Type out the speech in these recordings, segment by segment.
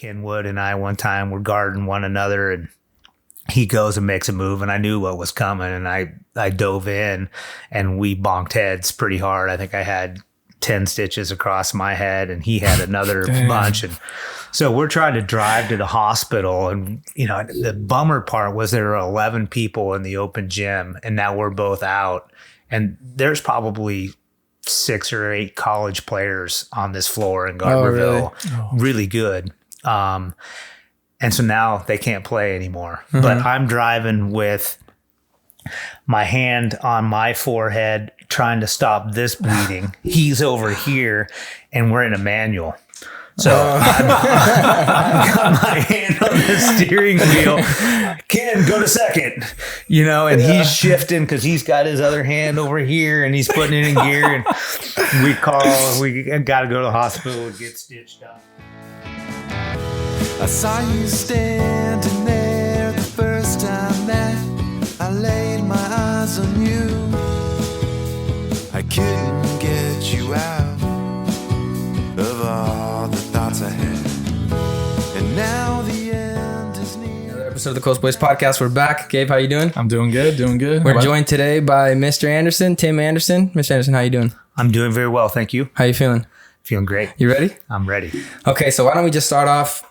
Kenwood and I one time were guarding one another, and he goes and makes a move, and I knew what was coming, and I dove in, and we bonked heads pretty hard. I think I had 10 stitches across my head, and he had another bunch. And so we're trying to drive to the hospital, and the bummer part was there were 11 people in the open gym, and now we're both out, and there's probably 6 or 8 college players on this floor in Garberville. Really good. And so now they can't play anymore. Mm-hmm. But I'm driving with my hand on my forehead, trying to stop this bleeding. He's over here, and we're in a manual. So I've got my hand on the steering wheel. Ken, go to second. And he's shifting because he's got his other hand over here, and he's putting it in gear. And we got to go to the hospital and get stitched up. I saw you standing there the first time that I laid my eyes on you. I couldn't get you out of all the thoughts I had. And now the end is near. Another episode of the Coast Boys Podcast. We're back. Gabe, how you doing? I'm doing good, We're joined today by Mr. Anderson, Tim Anderson. Mr. Anderson, how you doing? I'm doing very well, thank you. How you feeling? Feeling great. You ready? I'm ready. Okay, so why don't we just start off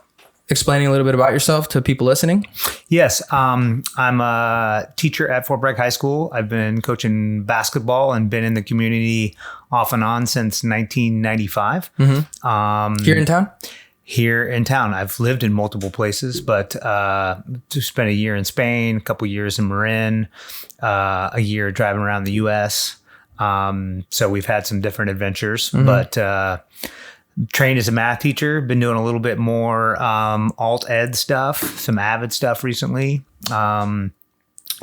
explaining a little bit about yourself to people listening? Yes. I'm a teacher at Fort Bragg High School. I've been coaching basketball and been in the community off and on since 1995. Mm-hmm. Here in town? Here in town. I've lived in multiple places, but just spent a year in Spain, a couple years in Marin, a year driving around the U.S. So we've had some different adventures, but trained as a math teacher, been doing a little bit more alt ed stuff, some Avid stuff recently, and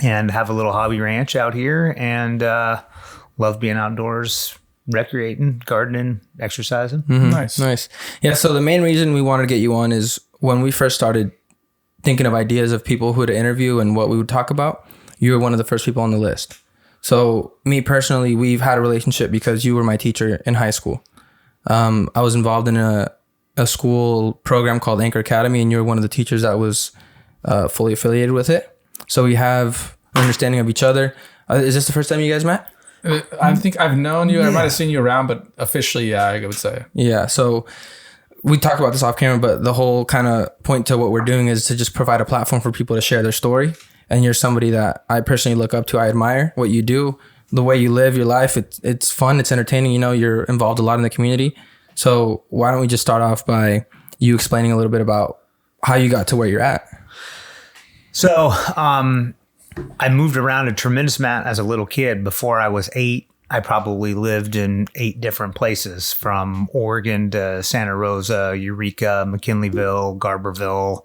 have a little hobby ranch out here, and love being outdoors, recreating, gardening, exercising. Mm-hmm. Nice. Yeah, so the main reason we wanted to get you on is when we first started thinking of ideas of people who to interview and what we would talk about, you were one of the first people on the list. So me personally, we've had a relationship because you were my teacher in high school. I was involved in a school program called Anchor Academy, and you're one of the teachers that was fully affiliated with it. So we have an understanding of each other. Is this the first time you guys met? I think I've known you. I might have seen you around, but officially, yeah, I would say. Yeah. So we talked about this off camera, but the whole kind of point to what we're doing is to just provide a platform for people to share their story. And you're somebody that I personally look up to. I admire what you do. The way you live your life, it's fun, it's entertaining. You're involved a lot in the community. So why don't we just start off by you explaining a little bit about how you got to where you're at? So I moved around a tremendous amount as a little kid. Before I was 8, I probably lived in 8 different places, from Oregon to Santa Rosa, Eureka, McKinleyville, Garberville,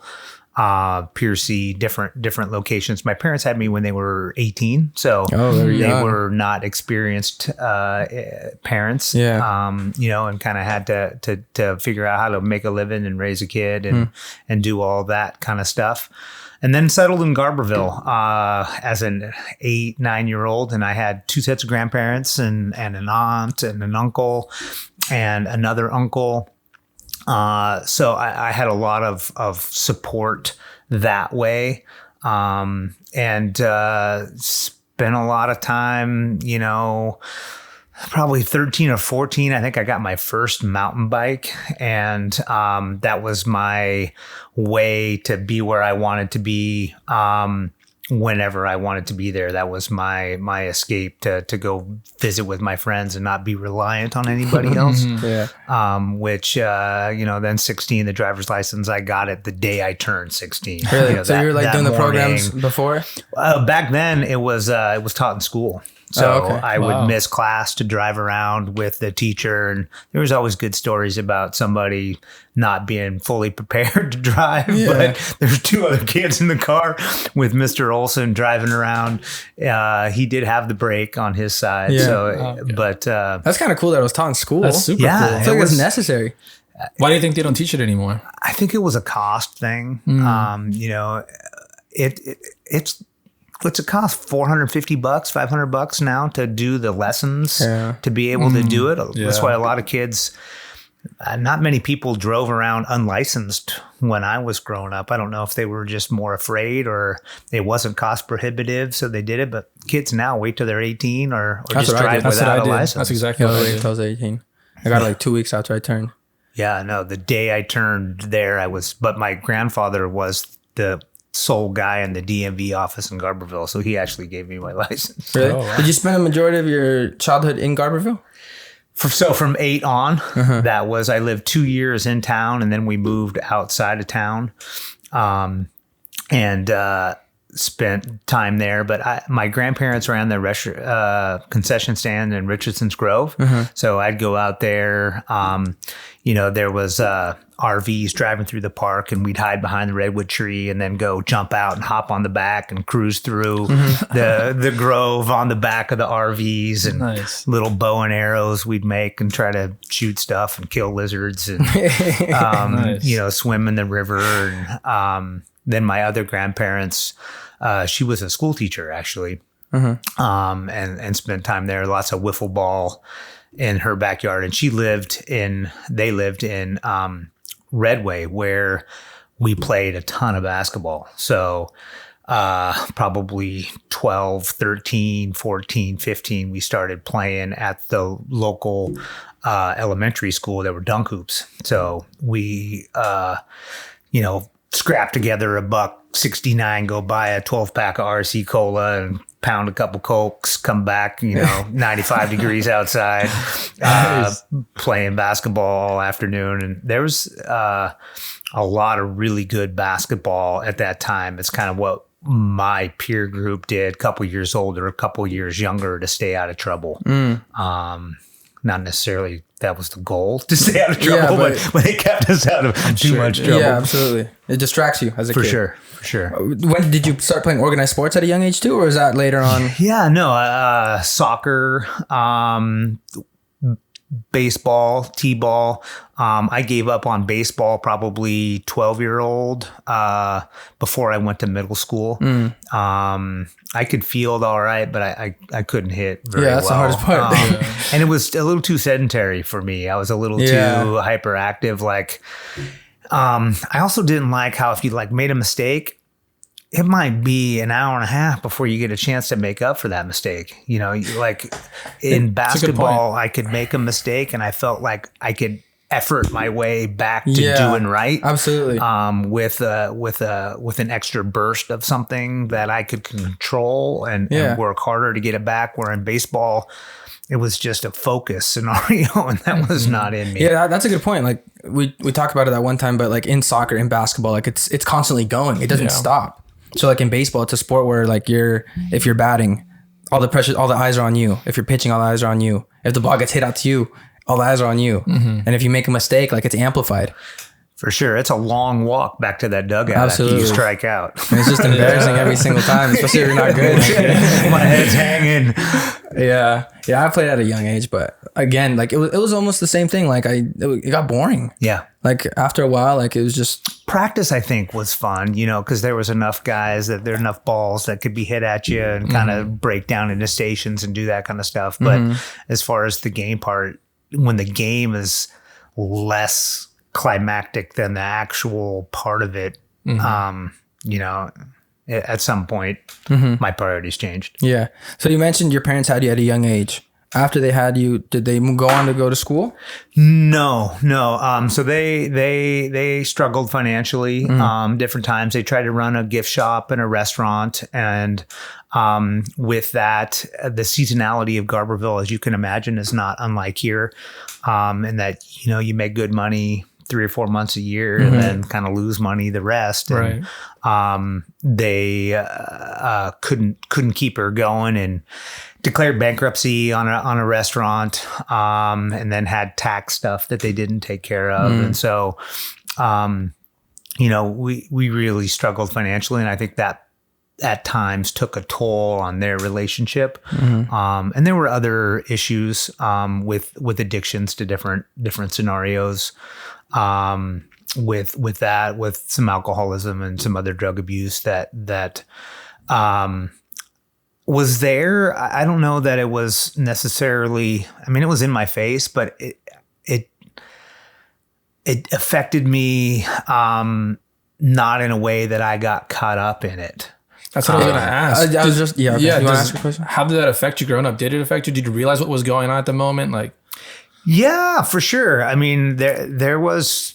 Piercy, different locations. My parents had me when they were 18, so they were not experienced parents. Yeah. And kind of had to figure out how to make a living and raise a kid and do all that kind of stuff. And then settled in Garberville as an 8-9-year-old, and I had 2 sets of grandparents and an aunt and an uncle and another uncle. So I had a lot of support that way, and spent a lot of time, probably 13 or 14. I think I got my first mountain bike, and that was my way to be where I wanted to be. Whenever I wanted to be there, that was my escape to go visit with my friends and not be reliant on anybody else. Which then 16, the driver's license, I got it the day I turned 16. Really? So you were like doing the programs before? Back then it was taught in school. So I would miss class to drive around with the teacher, and there was always good stories about somebody not being fully prepared to drive. Yeah. But there's 2 other kids in the car with Mr. Olson driving around. He did have the brake on his side. Yeah. So, but that's kind of cool that it was taught in school. That's super cool. I feel like it's necessary. Why do you think they don't teach it anymore? I think it was a cost thing. What's it cost? $450, $500 now to do the lessons, to be able to do it. That's why a lot of kids not many people drove around unlicensed when I was growing up. I don't know if they were just more afraid or it wasn't cost prohibitive, so they did it. But kids now wait till they're 18 or just drive without a license. That's exactly what I did. I was 18. I got it like 2 weeks after I turned. Yeah, no, the day I turned there, but my grandfather was the sole guy in the DMV office in Garberville, so he actually gave me my license. Really? Oh, wow. Did you spend a majority of your childhood in Garberville? So from 8 on, I lived 2 years in town, and then we moved outside of town, and spent time there. But my grandparents ran the concession stand in Richardson's Grove, so I'd go out there. There was RVs driving through the park, and we'd hide behind the redwood tree and then go jump out and hop on the back and cruise through the grove on the back of the RVs, and Nice. little bow and arrows we'd make and try to shoot stuff and kill lizards and Nice. swim in the river. And then my other grandparents, she was a school teacher actually, and spent time there. Lots of wiffle ball in her backyard, and they lived in Redway, where we played a ton of basketball. So probably 12, 13, 14, 15, we started playing at the local elementary school. There were dunk hoops. So we, scrap together $1.69, go buy a 12-pack of RC Cola and pound a couple Cokes, come back, 95 degrees outside, playing basketball all afternoon. And there was a lot of really good basketball at that time. It's kind of what my peer group did, a couple years older, a couple years younger, to stay out of trouble. Not necessarily that was the goal, to stay out of trouble, but it kept us out of too much trouble. Yeah, absolutely. It distracts you as a kid. For sure. When did you start playing organized sports at a young age too, or is that later on? Yeah, no, soccer, baseball, t-ball. I gave up on baseball probably 12-year-old before I went to middle school. I could field all right, but I couldn't hit very well. Yeah, that's the hardest part. And it was a little too sedentary for me. I was a little too hyperactive. I also didn't like how if you made a mistake, it might be an hour and a half before you get a chance to make up for that mistake. In basketball, I could make a mistake and I felt like I could effort my way back to doing right. Absolutely. With an extra burst of something that I could control and work harder to get it back. Where in baseball, it was just a focus scenario, and that was not in me. Yeah, that's a good point. Like we talked about it that one time, but in soccer, in basketball, it's constantly going. It doesn't stop. So in baseball, it's a sport where if you're batting, all the pressure, all the eyes are on you. If you're pitching, all the eyes are on you. If the ball gets hit out to you, all the eyes are on you. And if you make a mistake, it's amplified. For sure. It's a long walk back to that dugout after you strike out. And it's just embarrassing every single time, especially if you're not good. My head's hanging. Yeah. I played at a young age, but again, it was almost the same thing. It got boring. Yeah. After a while, it was just practice. I think was fun, because there was enough guys that there were enough balls that could be hit at you and kind of break down into stations and do that kind of stuff. But as far as the game part, when the game is less climactic than the actual part of it, at some point, my priorities changed. Yeah. So you mentioned your parents had you at a young age. After they had you, did they go on to go to school? No. So they struggled financially. Different times. They tried to run a gift shop and a restaurant, and with that, the seasonality of Garberville, as you can imagine, is not unlike here. And that you make good money 3 or 4 months a year, and then kind of lose money the rest. Right. And they couldn't keep her going and declared bankruptcy on a restaurant, and then had tax stuff that they didn't take care of. And so, we really struggled financially. And I think that at times took a toll on their relationship. And there were other issues, with addictions to different scenarios, with that, with some alcoholism and some other drug abuse that was there. I don't know that it was necessarily, it was in my face, but it affected me, not in a way that I got caught up in it. That's what I was going to ask. I was just, okay. You want to ask a question? How did that affect you growing up? Did it affect you? Did you realize what was going on at the moment? Like, Yeah, for sure. I mean, there was,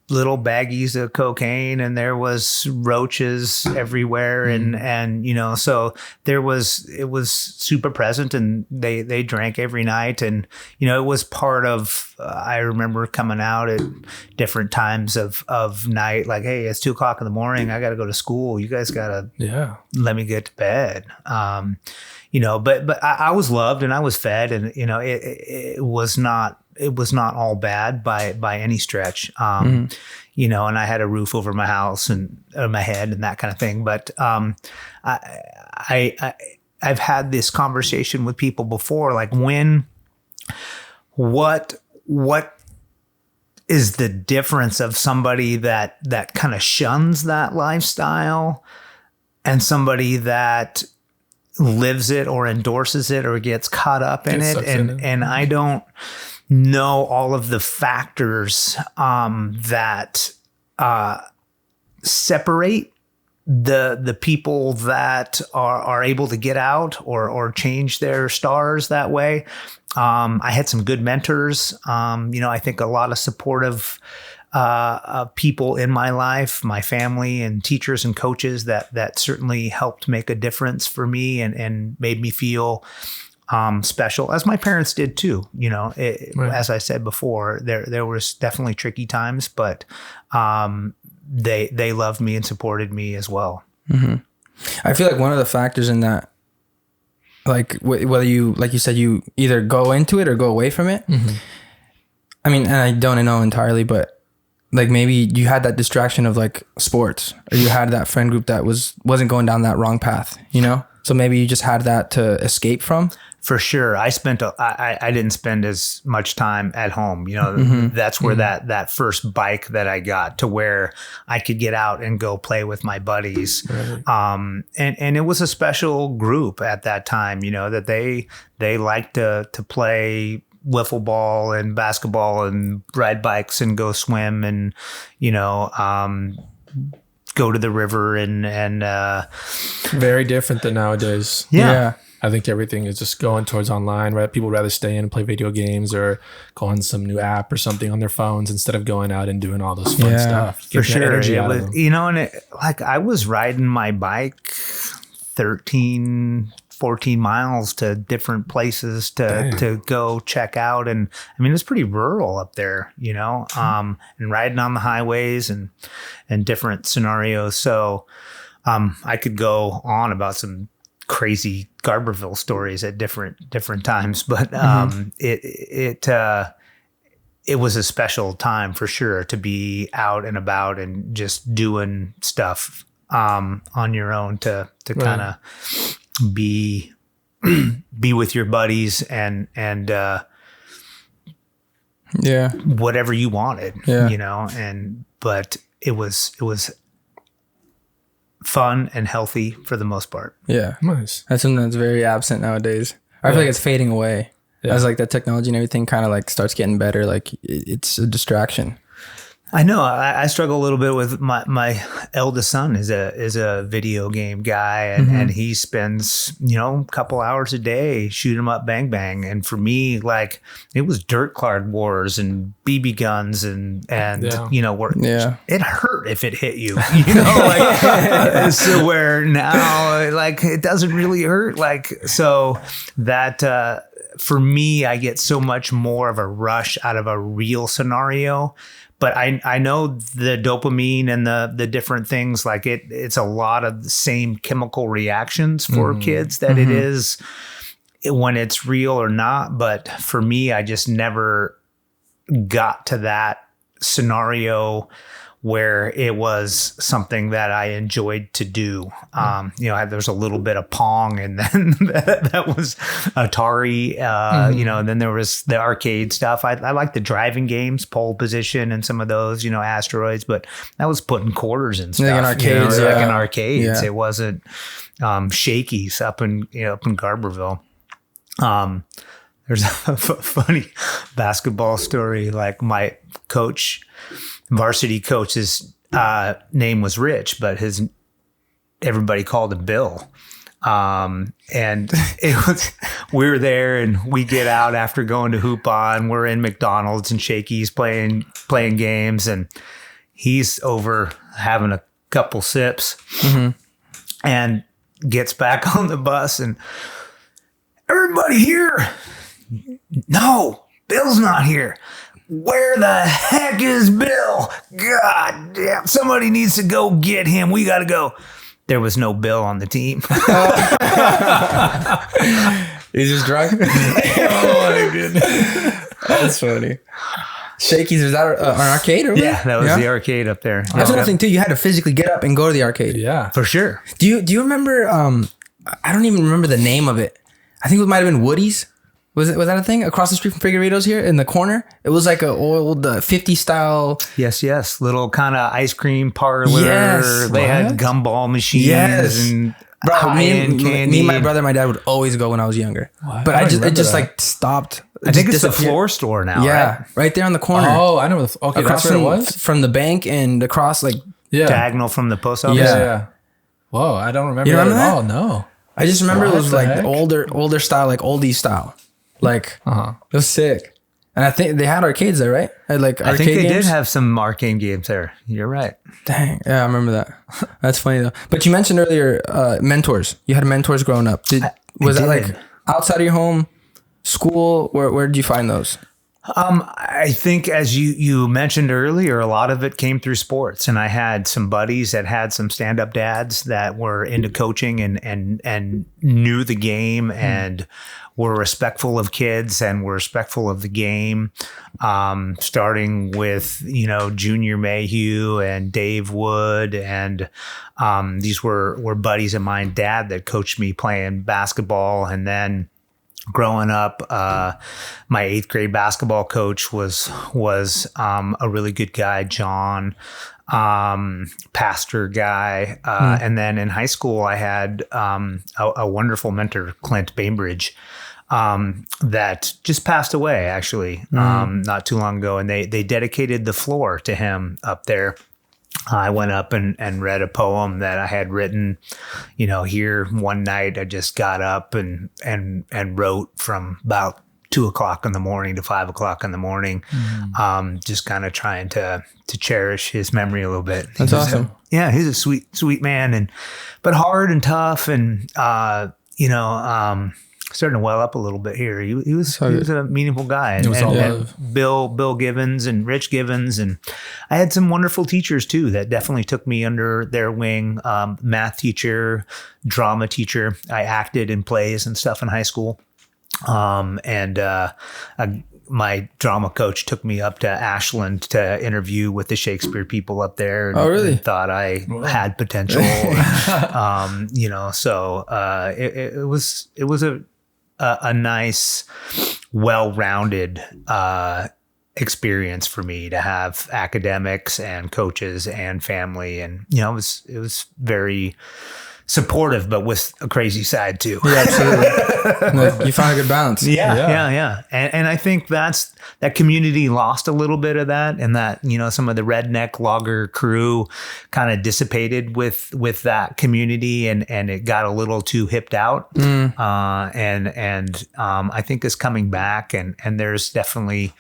little baggies of cocaine, and there was roaches everywhere, and so it was super present, and they drank every night, and it was part of. I remember coming out at different times of night, like, hey, it's 2:00 in the morning. I got to go to school. You guys got to let me get to bed. But I was loved and I was fed, and it was not all bad by any stretch. And I had a roof over my house and my head and that kind of thing. But I've had this conversation with people before, like what is the difference of somebody that kind of shuns that lifestyle and somebody that lives it or endorses it or gets caught up in it. And I don't know all of the factors that separate the people that are able to get out or change their stars that way. I had some good mentors. I think a lot of supportive people in my life, my family and teachers and coaches that certainly helped make a difference for me and made me feel special, as my parents did too. Right. As I said before, there was definitely tricky times, but they loved me and supported me as well. Mm-hmm. I feel like one of the factors in that, like whether you, like you said, you either go into it or go away from it. Mm-hmm. I mean, and I don't know entirely, but like maybe you had that distraction of like sports, or you had that friend group that wasn't going down that wrong path, So maybe you just had that to escape from. For sure. I didn't spend as much time at home. That's where that first bike that I got to where I could get out and go play with my buddies. Right. And it was a special group at that time, that they liked to play wiffle ball and basketball and ride bikes and go swim and, go to the river and very different than nowadays. Yeah. I think everything is just going towards online, right? People rather stay in and play video games or go on some new app or something on their phones instead of going out and doing all this fun stuff. For sure. I was riding my bike 13, 14 miles to different places to go check out. And I mean, it's pretty rural up there, and riding on the highways and different scenarios. So I could go on about some crazy Garberville stories at different times, but it was a special time for sure to be out and about and just doing stuff on your own to kind of be with your buddies and whatever you wanted, but it was fun and healthy for the most part. Yeah. Nice. That's something that's very absent nowadays. I feel like it's fading away as like the technology and everything kind of like starts getting better. Like it's a distraction. I know. I struggle a little bit with my eldest son is a video game guy, and he spends a couple hours a day shoot 'em up, bang bang. And for me, like it was dirt card wars and BB guns and it hurt if it hit you, like so where now like it doesn't really hurt, like so that. For me, I get so much more of a rush out of a real scenario. But I know the dopamine and the different things, like it's a lot of the same chemical reactions for kids that it is when it's real or not. But for me, I just never got to that scenario where it was something that I enjoyed to do. There's a little bit of Pong, and then that was Atari, and then there was the arcade stuff. I like the driving games, Pole Position and some of those, Asteroids, but that was putting quarters in stuff. Like in arcades. Like in arcades. Yeah. It wasn't shakies up in Garberville. There's a funny basketball story. Like my varsity coach's name was Rich, but everybody called him Bill. And we were there, and we get out after going to hoop on. We're in McDonald's and Shakey's playing games, and he's over having a couple sips and gets back on the bus, and everybody here. No, Bill's not here. Where the heck is Bill? God damn, somebody needs to go get him. We got to go. There was no Bill on the team. He's just drunk. Oh my goodness, that's funny. Shakey's, is that an arcade over there? Yeah, that was the arcade up there. That's another thing too. You had to physically get up and go to the arcade. Yeah, for sure. Do you remember? I don't even remember the name of it. I think it might have been Woody's. Was that a thing across the street from Figueredo's here in the corner? It was like a old 50 style. Yes. Little kind of ice cream parlor. Yes. They had gumball machines and bro, high-end candy. Me and my brother and my dad would always go when I was younger. Wow, But it just like stopped. I think it's the disappeared. floor store now, Yeah, right there on the corner. Oh, I know. Okay, across that's where it was? from the bank and across like. Yeah. Diagonal from the post office. Yeah. Whoa, I don't remember, You remember that at that? all. No. I just remember What it was the like heck? older style, like oldie style. Like, it was sick. And I think they had arcades there, right? Had like I arcade think they games. did have some arcade games there. You're right. Dang. Yeah, I remember that. That's funny though. But you mentioned earlier mentors. You had mentors growing up. Was that did. like outside of your home, school? Where did you find those? I think, as you mentioned earlier, a lot of it came through sports, and I had some buddies that had some stand-up dads that were into coaching and knew the game and were respectful of kids and were respectful of the game. Starting with Junior Mayhew and Dave Wood, and these were buddies of mine. Dad that coached me playing basketball, and then. Growing up, my 8th grade basketball coach was a really good guy, John, pastor guy. And then in high school, I had a wonderful mentor, Clint Bainbridge, that just passed away, actually, not too long ago. And they dedicated the floor to him up there. I went up and read a poem that I had written, here one night. I just got up and wrote from about 2:00 in the morning to 5:00 in the morning. Just kind of trying to cherish his memory a little bit. That's awesome. He's a sweet man, but hard and tough, and starting to well up a little bit here. He was a meaningful guy. And, It was all and Bill Givens and Rich Givens, and I had some wonderful teachers too that definitely took me under their wing. Math teacher, drama teacher. I acted in plays and stuff in high school. My drama coach took me up to Ashland to interview with the Shakespeare people up there. And, oh, really? And thought I had potential. So it was a nice, well-rounded experience for me to have academics and coaches and family, and it was very supportive, but with a crazy side too. Yeah, absolutely. Like, you found a good balance. Yeah. And I think that community lost a little bit of that, and that, some of the redneck logger crew kind of dissipated with that community, and it got a little too hipped out. I think is coming back, and there's definitely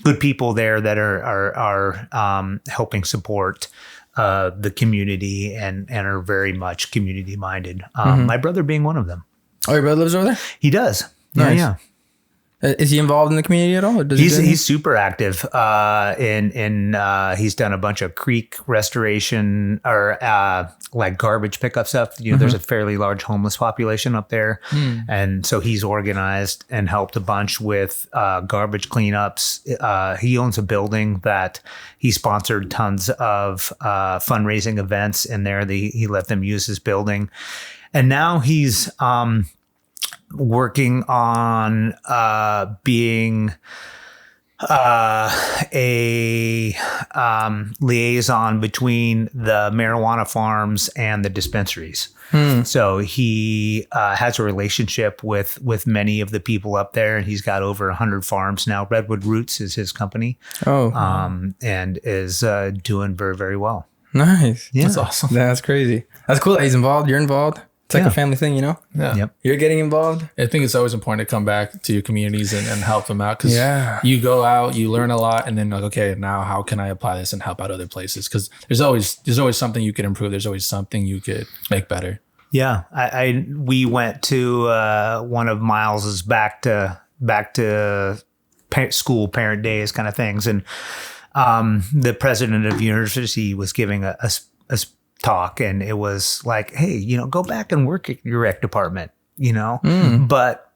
good people there that are helping support the community and are very much community minded. My brother being one of them. Oh, your brother lives over there? He does. Nice. Yeah. Is he involved in the community at all? Or does He's super active. He's done a bunch of creek restoration or like garbage pickup stuff. There's a fairly large homeless population up there, and so he's organized and helped a bunch with garbage cleanups. He owns a building that he sponsored tons of fundraising events in there. He let them use his building, and now he's working on being a liaison between the marijuana farms and the dispensaries. So he has a relationship with many of the people up there, and he's got over 100 farms now. Redwood Roots is his company. And is doing very, very well. Nice. Yeah. That's awesome. That's crazy. That's cool that he's involved. You're involved. It's like a family thing, you know? Yeah. Yep. You're getting involved. I think it's always important to come back to your communities and help them out, because Yeah. you go out, you learn a lot, and then like, okay, now how can I apply this and help out other places? Because there's always something you could improve. There's always something you could make better. Yeah, we went to one of Miles's back to school parent days kind of things, and the president of the university was giving a talk, and it was like, hey, go back and work at your rec department, but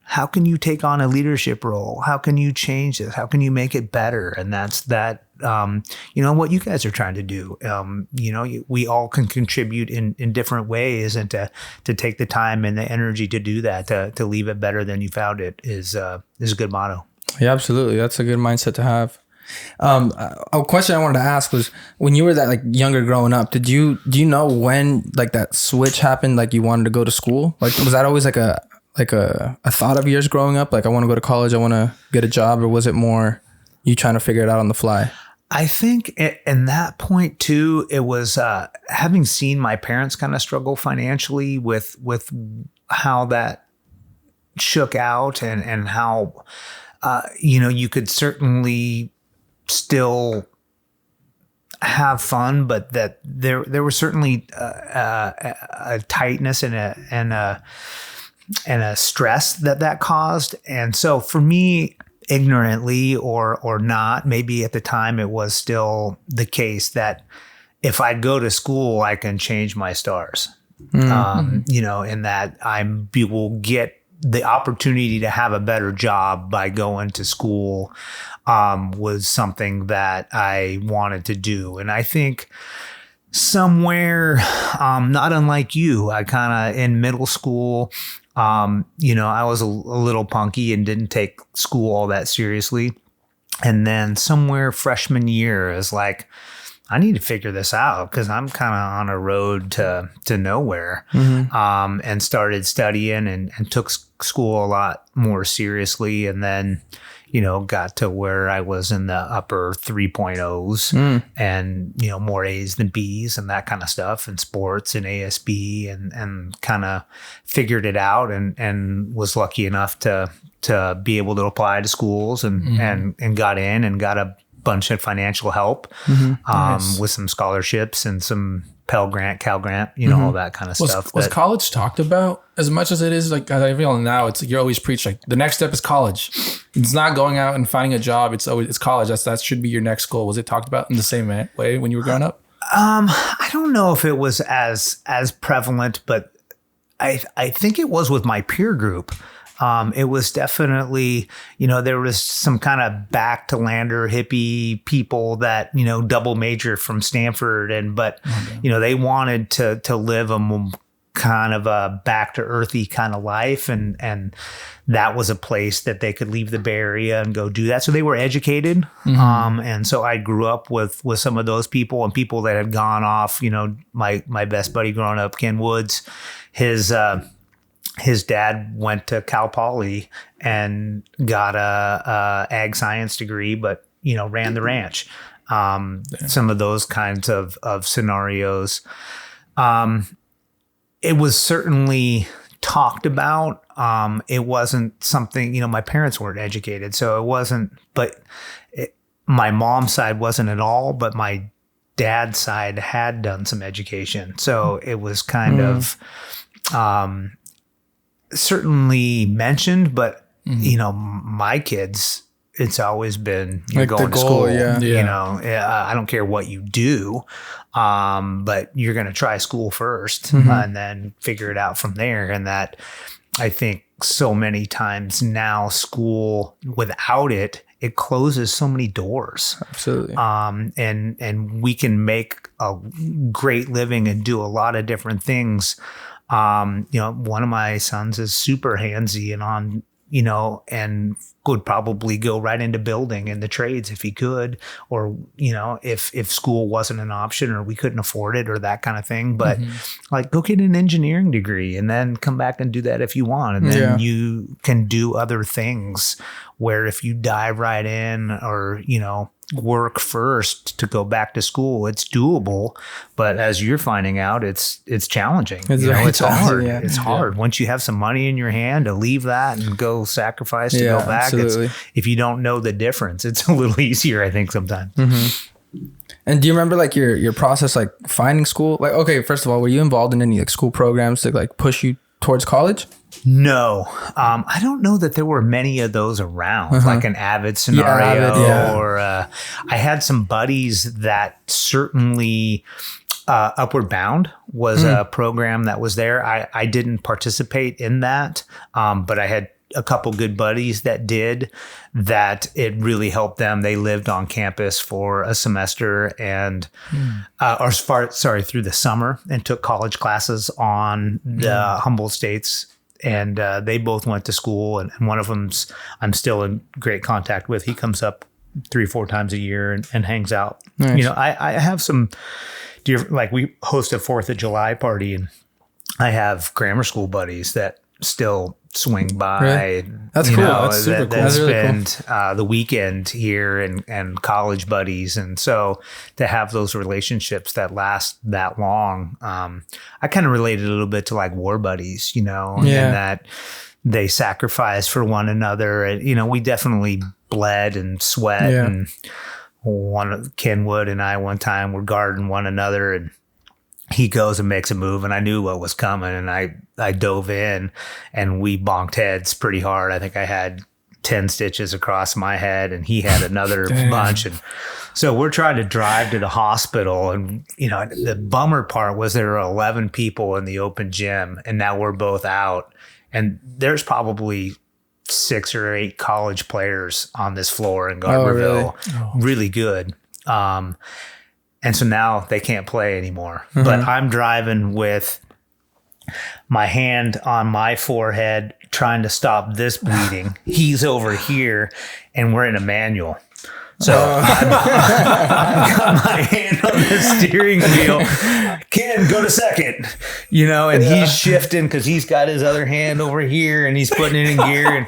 how can you take on a leadership role? How can you change this? How can you make it better? And that's what you guys are trying to do. We all can contribute in different ways, and to take the time and the energy to do that, to leave it better than you found it is a good motto. Yeah, absolutely. That's a good mindset to have. A question I wanted to ask was, when you were that like younger growing up, do you know when like that switch happened? Like you wanted to go to school? Like was that always like a thought of yours growing up? Like I want to go to college, I want to get a job, or was it more you trying to figure it out on the fly? I think in that point too, it was having seen my parents kind of struggle financially with how that shook out, and how you could certainly still have fun, but that there was certainly a tightness and a stress that caused. And so for me, ignorantly or not, maybe at the time it was still the case that if I go to school, I can change my stars. In that will get the opportunity to have a better job by going to school, was something that I wanted to do. And I think somewhere, not unlike you, I kind of in middle school, I was a little punky and didn't take school all that seriously. And then somewhere freshman year is like, I need to figure this out because I'm kind of on a road to nowhere. And started studying and took school a lot more seriously. And then, got to where I was in the upper 3.0s and, more A's than B's and that kind of stuff, and sports and ASB, and kind of figured it out, and was lucky enough to be able to apply to schools and got in and got a bunch of financial help, Nice. with some scholarships and some Pell Grant, Cal Grant, all that kind of stuff. Was college talked about as much as it is? Like I feel now, it's like you're always preach like the next step is college. It's not going out and finding a job. It's college. That should be your next goal. Was it talked about in the same way when you were growing up? I don't know if it was as prevalent, but I think it was with my peer group. It was definitely, there was some kind of back to lander hippie people that, double major from Stanford, but they wanted to live a kind of a back to earthy kind of life. And that was a place that they could leave the Bay Area and go do that. So they were educated. And so I grew up with some of those people and people that had gone off, my best buddy growing up, Ken Woods, his dad went to Cal Poly and got a ag science degree, but, ran the ranch. Some of those kinds of scenarios. It was certainly talked about. It wasn't something, my parents weren't educated, so it wasn't, but my mom's side wasn't at all, but my dad's side had done some education. So it was kind of, certainly mentioned, but my kids, it's always been you're like going the to goal, school. yeah. I don't care what you do, but you're going to try school first and then figure it out from there. And that, I think, so many times now, school without it closes so many doors. Absolutely. And we can make a great living and do a lot of different things. One of my sons is super handsy and on and would probably go right into building in the trades if he could, or, if school wasn't an option or we couldn't afford it or that kind of thing. But like, go get an engineering degree and then come back and do that if you want. And then you can do other things where if you dive right in or, work first to go back to school, it's doable. But as you're finding out, it's challenging. It's hard. Yeah. It's hard once you have some money in your hand to leave that and go sacrifice to go back. If you don't know the difference, it's a little easier, I think, sometimes. And do you remember like your process, like finding school? Like, okay, first of all, were you involved in any like school programs to like push you towards college? No, I don't know that there were many of those around, like an Avid scenario, or I had some buddies that certainly Upward Bound was a program that was there. I didn't participate in that, but I had a couple good buddies that did that. It really helped them. They lived on campus for a semester and, through the summer, and took college classes on the Humboldt States. And they both went to school, and one of them's I'm still in great contact with. He comes up 3 or 4 times a year and hangs out. Nice. I have some dear, like we host a 4th of July party, and I have grammar school buddies that still swing by. Really? That's cool. That's super cool. That That's really spend the weekend here, and college buddies. And so to have those relationships that last that long, I kind of related a little bit to like war buddies, and that they sacrifice for one another. And, we definitely bled and sweat. Yeah. And Ken Wood and I one time were guarding one another, and he goes and makes a move, and I knew what was coming, and I dove in, and we bonked heads pretty hard. I think I had 10 stitches across my head, and he had another bunch. And so we're trying to drive to the hospital, and the bummer part was there were 11 people in the open gym, and now we're both out, and there's probably 6 or 8 college players on this floor in Garberville. Really good. And so now they can't play anymore. But I'm driving with my hand on my forehead, trying to stop this bleeding. He's over here, and we're in a manual. So I've got my hand on the steering wheel. Ken, go to second. And he's shifting because he's got his other hand over here, and he's putting it in gear. And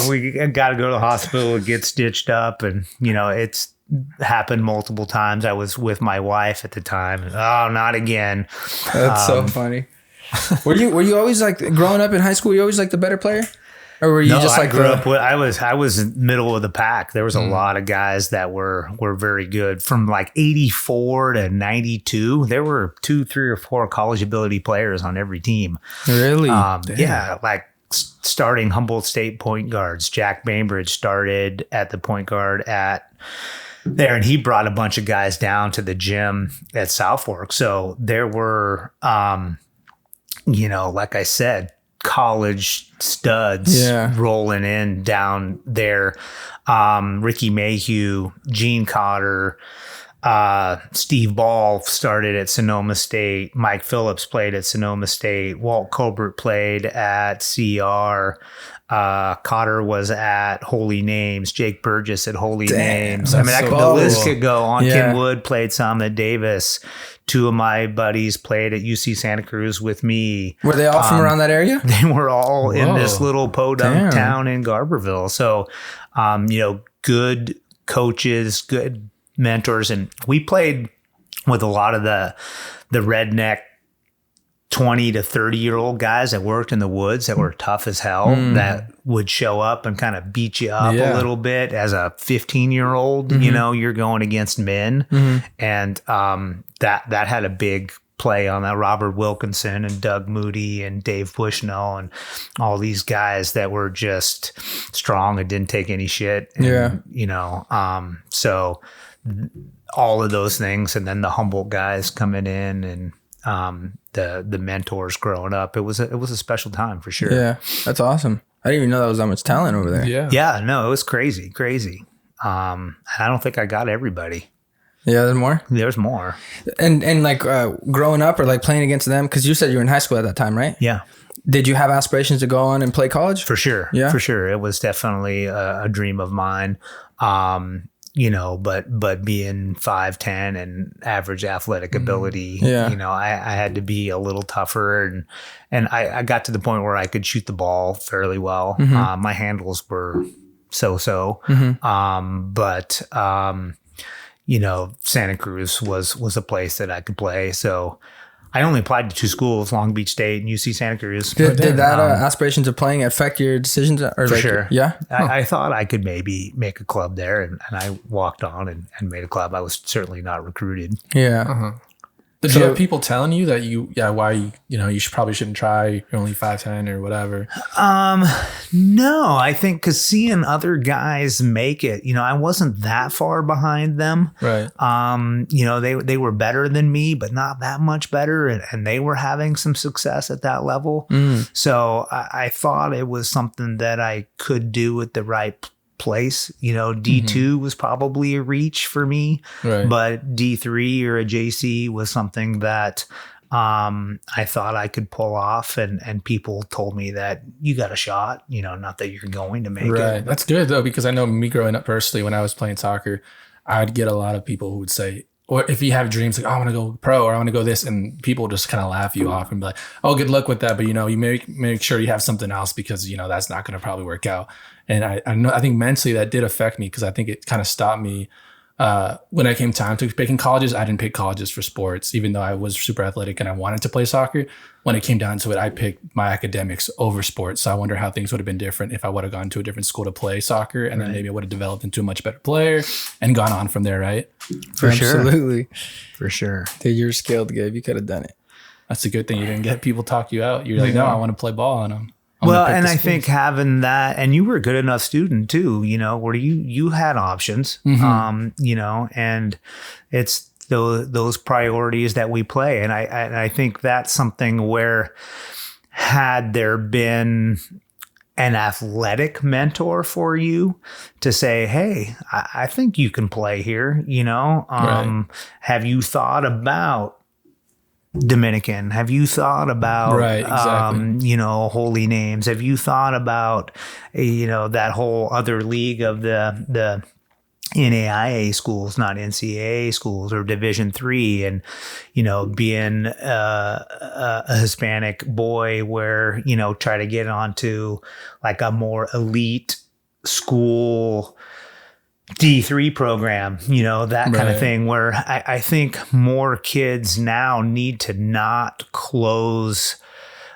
we got to go to the hospital, get stitched up, and it's happened multiple times. I was with my wife at the time. Oh, not again. That's so funny. Were you always like, growing up in high school, you always like the better player? Or were you just like, I was middle of the pack. There was a lot of guys that were very good from like 84 to 92. There were 2, 3, or 4 college ability players on every team. Really? Yeah. Like starting Humboldt State point guards. Jack Bainbridge started at the point guard at there, and he brought a bunch of guys down to the gym at South Fork. So there were, like I said, college studs rolling in down there. Ricky Mayhew, Gene Cotter, Steve Ball started at Sonoma State. Mike Phillips played at Sonoma State. Walt Colbert played at CR. Cotter was at Holy Names. Jake Burgess at Holy Names. I mean, the list could go on. Yeah. Ken Wood played some at Davis. 2 of my buddies played at UC Santa Cruz with me. Were they all from around that area? They were all in this little podunk town in Garberville. So, good coaches, good mentors. And we played with a lot of the redneck 20 to 30-year-old guys that worked in the woods that were tough as hell, that would show up and kind of beat you up a little bit. As a 15-year-old, you're going against men. And that had a big play on that. Robert Wilkinson and Doug Moody and Dave Bushnell and all these guys that were just strong and didn't take any shit. And, so all of those things. And then the Humboldt guys coming in, and the mentors growing up. It was a special time for sure. Yeah, that's awesome. I didn't even know that was that much talent over there. Yeah, no, it was crazy. I don't think I got everybody. Yeah, there's more. And like growing up or like playing against them, because you said you were in high school at that time, right? Yeah. Did you have aspirations to go on and play college? For sure. Yeah. For sure. It was definitely a dream of mine. You know, but being 5'10" and average athletic ability, you know, I had to be a little tougher, and I got to the point where I could shoot the ball fairly well. My handles were so. But you know, Santa Cruz was a place that I could play. So I only applied to 2 schools, Long Beach State and UC Santa Cruz. Did that aspirations of playing affect your decisions? Or For sure. Yeah. I thought I could maybe make a club there, and I walked on and made a club. I was certainly not recruited. Yeah. Did you have people telling you that why you probably shouldn't try, you're only 5'10" or whatever? No, I think because seeing other guys make it, you know, I wasn't that far behind them. Right. You know, they were better than me, but not that much better. And they were having some success at that level. So I thought it was something that I could do at the right place. You know, D2 was probably a reach for me, but D3 or a JC was something that I thought I could pull off, and people told me that you got a shot, you know, not that you're going to make it. That's good though, because I know me growing up personally, when I was playing soccer, I'd get a lot of people who would say, or if you have dreams like, oh, I want to go pro, or I want to go this, and people just kind of laugh you off and be like, oh, good luck with that. But, you know, you make sure you have something else, because, you know, that's not going to probably work out. And I think mentally that did affect me, because I think it kind of stopped me when it came time to picking colleges. I didn't pick colleges for sports, even though I was super athletic and I wanted to play soccer. When it came down to it, I picked my academics over sports. So I wonder how things would have been different if I would have gone to a different school to play soccer, and then maybe I would have developed into a much better player and gone on from there, right? For sure. Absolutely. For sure. Dude, you're skilled, Gabe. You could have done it. That's a good thing. You didn't get people talk you out. You're like, no, I want to play ball, and I'm well, and I think having that, and you were a good enough student too, you know, where you had options, you know, and it's those priorities that we play. And I think that's something where, had there been an athletic mentor for you to say, hey, I think you can play here, you know, have you thought about Dominican? Have you thought about, you know, holy names? Have you thought about, you know, that whole other league of the NAIA schools, not NCAA schools, or Division III, and, you know, being a Hispanic boy where, you know, try to get onto like a more elite school D3 program, you know, that kind of thing, where I think more kids now need to not close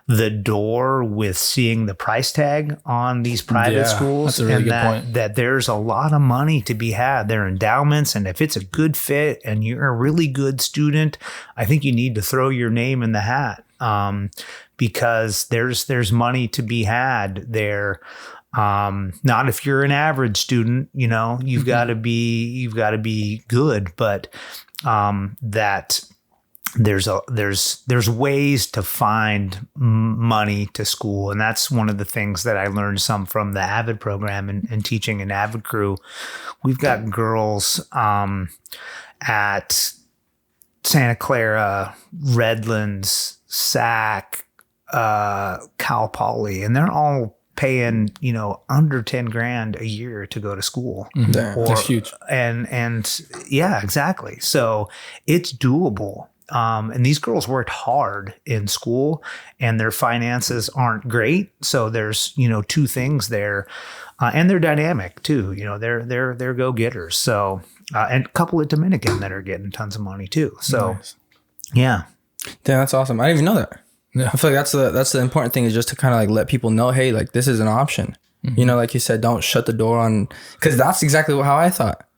the door with seeing the price tag on these private schools. That's a really good point. That there's a lot of money to be had. They're endowments, and if it's a good fit and you're a really good student, I think you need to throw your name in the hat, because there's money to be had there. Not if you're an average student, you know, you've got to be good, but that there's ways to find money to school. And that's one of the things that I learned some from the AVID program and teaching an AVID crew. We've got girls at Santa Clara, Redlands, SAC, Cal Poly, and they're all paying, you know, under 10 grand a year to go to school. That's huge. And yeah, exactly. So it's doable. And these girls worked hard in school, and their finances aren't great. So there's, you know, two things there, and they're dynamic too. You know, they're go-getters. So, and a couple of Dominican that are getting tons of money too. So yeah. Damn, that's awesome. I didn't even know that. Yeah. I feel like that's the important thing, is just to kind of like let people know, hey, like this is an option. You know, like you said, don't shut the door on, because that's exactly how I thought.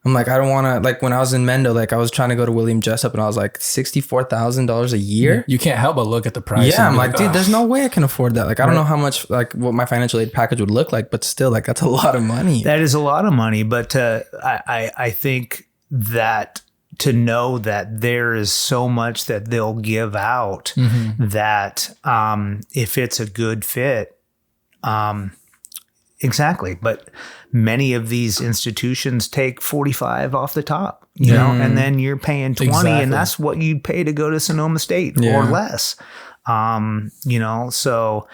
I'm like, I don't want to, like when I was in Mendo, like I was trying to go to William Jessup, and I was like $64,000 a year. You can't help but look at the price. Yeah, I'm like, dude, there's no way I can afford that. Like, I don't know how much, like what my financial aid package would look like, but still, like that's a lot of money. That is a lot of money, but I think that to know that there is so much that they'll give out, that if it's a good fit, exactly. But many of these institutions take 45 off the top, you know, and then you're paying 20, and that's what you'd pay to go to Sonoma State or less. So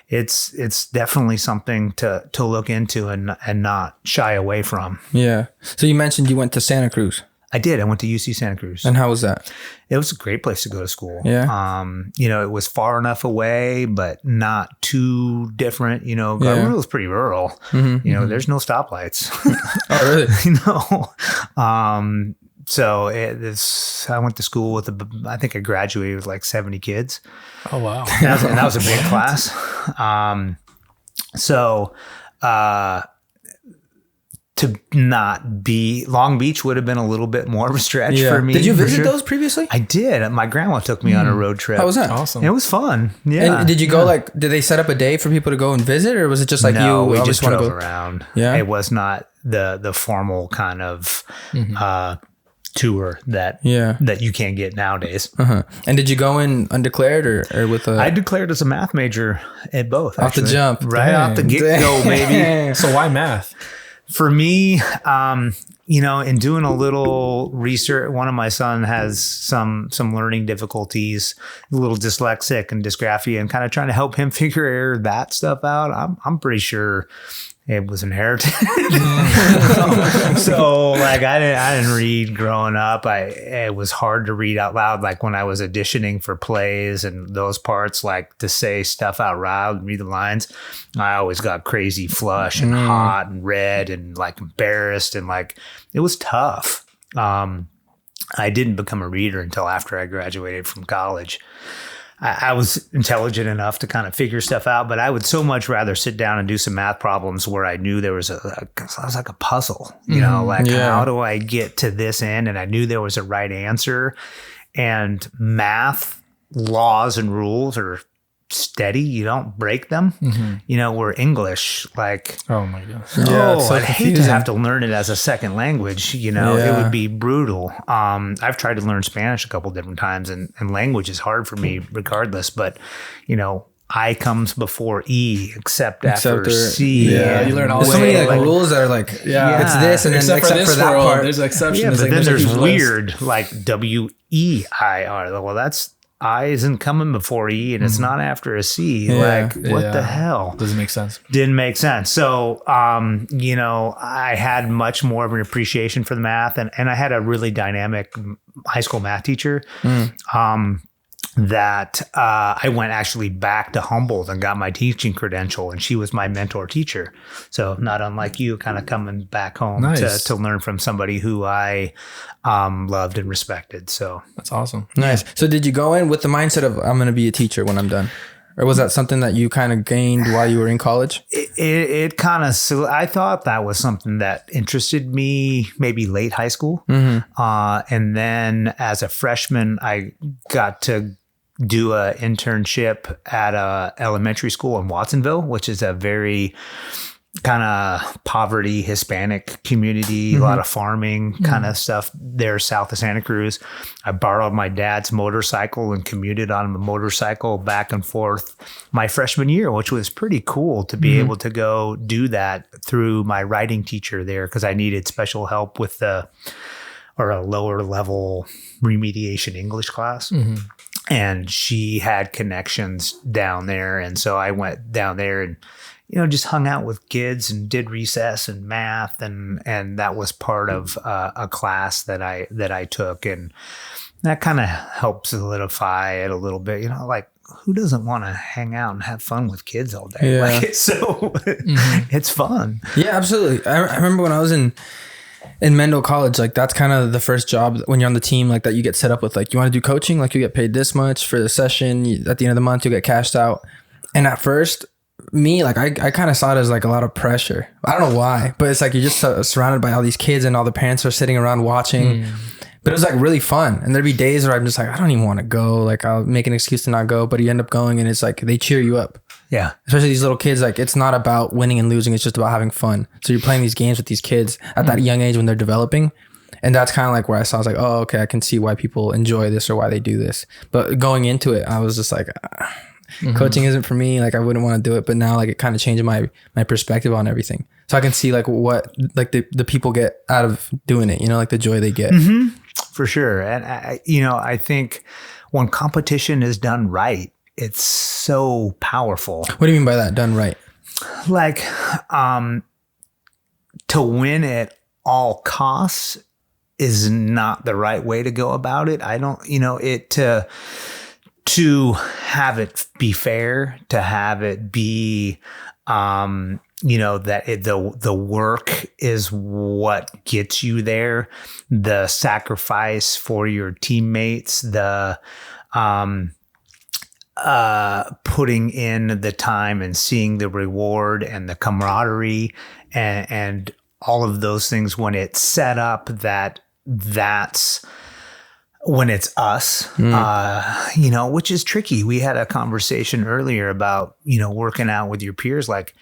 it's definitely something to look into and not shy away from. Yeah. So you mentioned you went to Santa Cruz. I did. I went to UC Santa Cruz. And how was that? It was a great place to go to school. Yeah. It was far enough away, but not too different. Garden was pretty rural. There's no stoplights. Oh, really? So I went to school with I think I graduated with like 70 kids. Oh, wow. And that was a big class. To not be Long Beach would have been a little bit more of a stretch for me. Did you visit those previously? I did. My grandma took me on a road trip. How was that? Awesome. It was fun. Yeah. And did you go did they set up a day for people to go and visit, or was it just like no, you we just want to drove go around. Yeah. It was not the formal kind of tour that you can get nowadays. And did you go in undeclared or with a... I declared as a math major at both. Off the jump. Right off the get-go, baby. So why math? For me, in doing a little research, one of my son has some learning difficulties, a little dyslexic and dysgraphia, and kind of trying to help him figure that stuff out. I'm pretty sure it was inherited. So like I didn't read growing up. It was hard to read out loud. Like when I was auditioning for plays and those parts, like to say stuff out loud and read the lines, I always got crazy flush and hot and red and like embarrassed, and like it was tough. I didn't become a reader until after I graduated from college. I was intelligent enough to kind of figure stuff out, but I would so much rather sit down and do some math problems where I knew there was it was like a puzzle, how do I get to this end? And I knew there was a right answer, and math laws and rules are steady. You don't break them. We're English. Like, oh my gosh. I'd hate to have to learn it as a second language. It would be brutal. I've tried to learn Spanish a couple different times, and language is hard for me regardless. But, I comes before E, except after C. Yeah, you learn all there's so many rules that are like, it's this, and then except for that world, part. there's an exception. Yeah, but like, then there's a weird, like WEIR. Well, that's I isn't coming before E, and it's not after a C. Like, what the hell? Doesn't make sense. Didn't make sense. So, I had much more of an appreciation for the math, and I had a really dynamic high school math teacher. That I went actually back to Humboldt and got my teaching credential, and she was my mentor teacher. So not unlike you, kind of coming back home to learn from somebody who I loved and respected. So that's awesome. Nice. So did you go in with the mindset of I'm going to be a teacher when I'm done? Or was that something that you kind of gained while you were in college? It kind of, I thought that was something that interested me maybe late high school. And then as a freshman, I got to do a internship at a elementary school in Watsonville, which is a very kind of poverty Hispanic community, a lot of farming kind of stuff there south of Santa Cruz. I borrowed my dad's motorcycle and commuted on a motorcycle back and forth my freshman year, which was pretty cool to be able to go do that through my writing teacher there, because I needed special help with a lower level remediation English class. And she had connections down there. And so I went down there and, just hung out with kids and did recess and math. And that was part of a class that I took. And that kind of helped solidify it a little bit, like, who doesn't want to hang out and have fun with kids all day? Yeah. It's fun. Yeah, absolutely. I remember when I was in Mendel College, like that's kind of the first job when you're on the team, like that you get set up with, like you want to do coaching, like you get paid this much for the session. At the end of the month, you get cashed out. And at first, me, like I kind of saw it as like a lot of pressure. I don't know why, but it's like you're just surrounded by all these kids and all the parents are sitting around watching. But it was like really fun. And there'd be days where I'm just like, I don't even want to go. Like I'll make an excuse to not go, but you end up going and it's like they cheer you up. Yeah. Especially these little kids, like it's not about winning and losing. It's just about having fun. So you're playing these games with these kids at that young age when they're developing. And that's kind of like where I was like, oh, okay, I can see why people enjoy this or why they do this. But going into it, I was just like, coaching isn't for me. Like I wouldn't want to do it. But now like it kind of changed my perspective on everything. So I can see like what like the people get out of doing it, like the joy they get. For sure. And I think when competition is done right, it's so powerful. What do you mean by that? Done right? Like, to win at all costs is not the right way to go about it. I don't, to have it be fair, to have it be, that the work is what gets you there, the sacrifice for your teammates, the putting in the time and seeing the reward and the camaraderie and all of those things when it's set up that's when it's us, which is tricky. We had a conversation earlier about, working out with your peers. Like,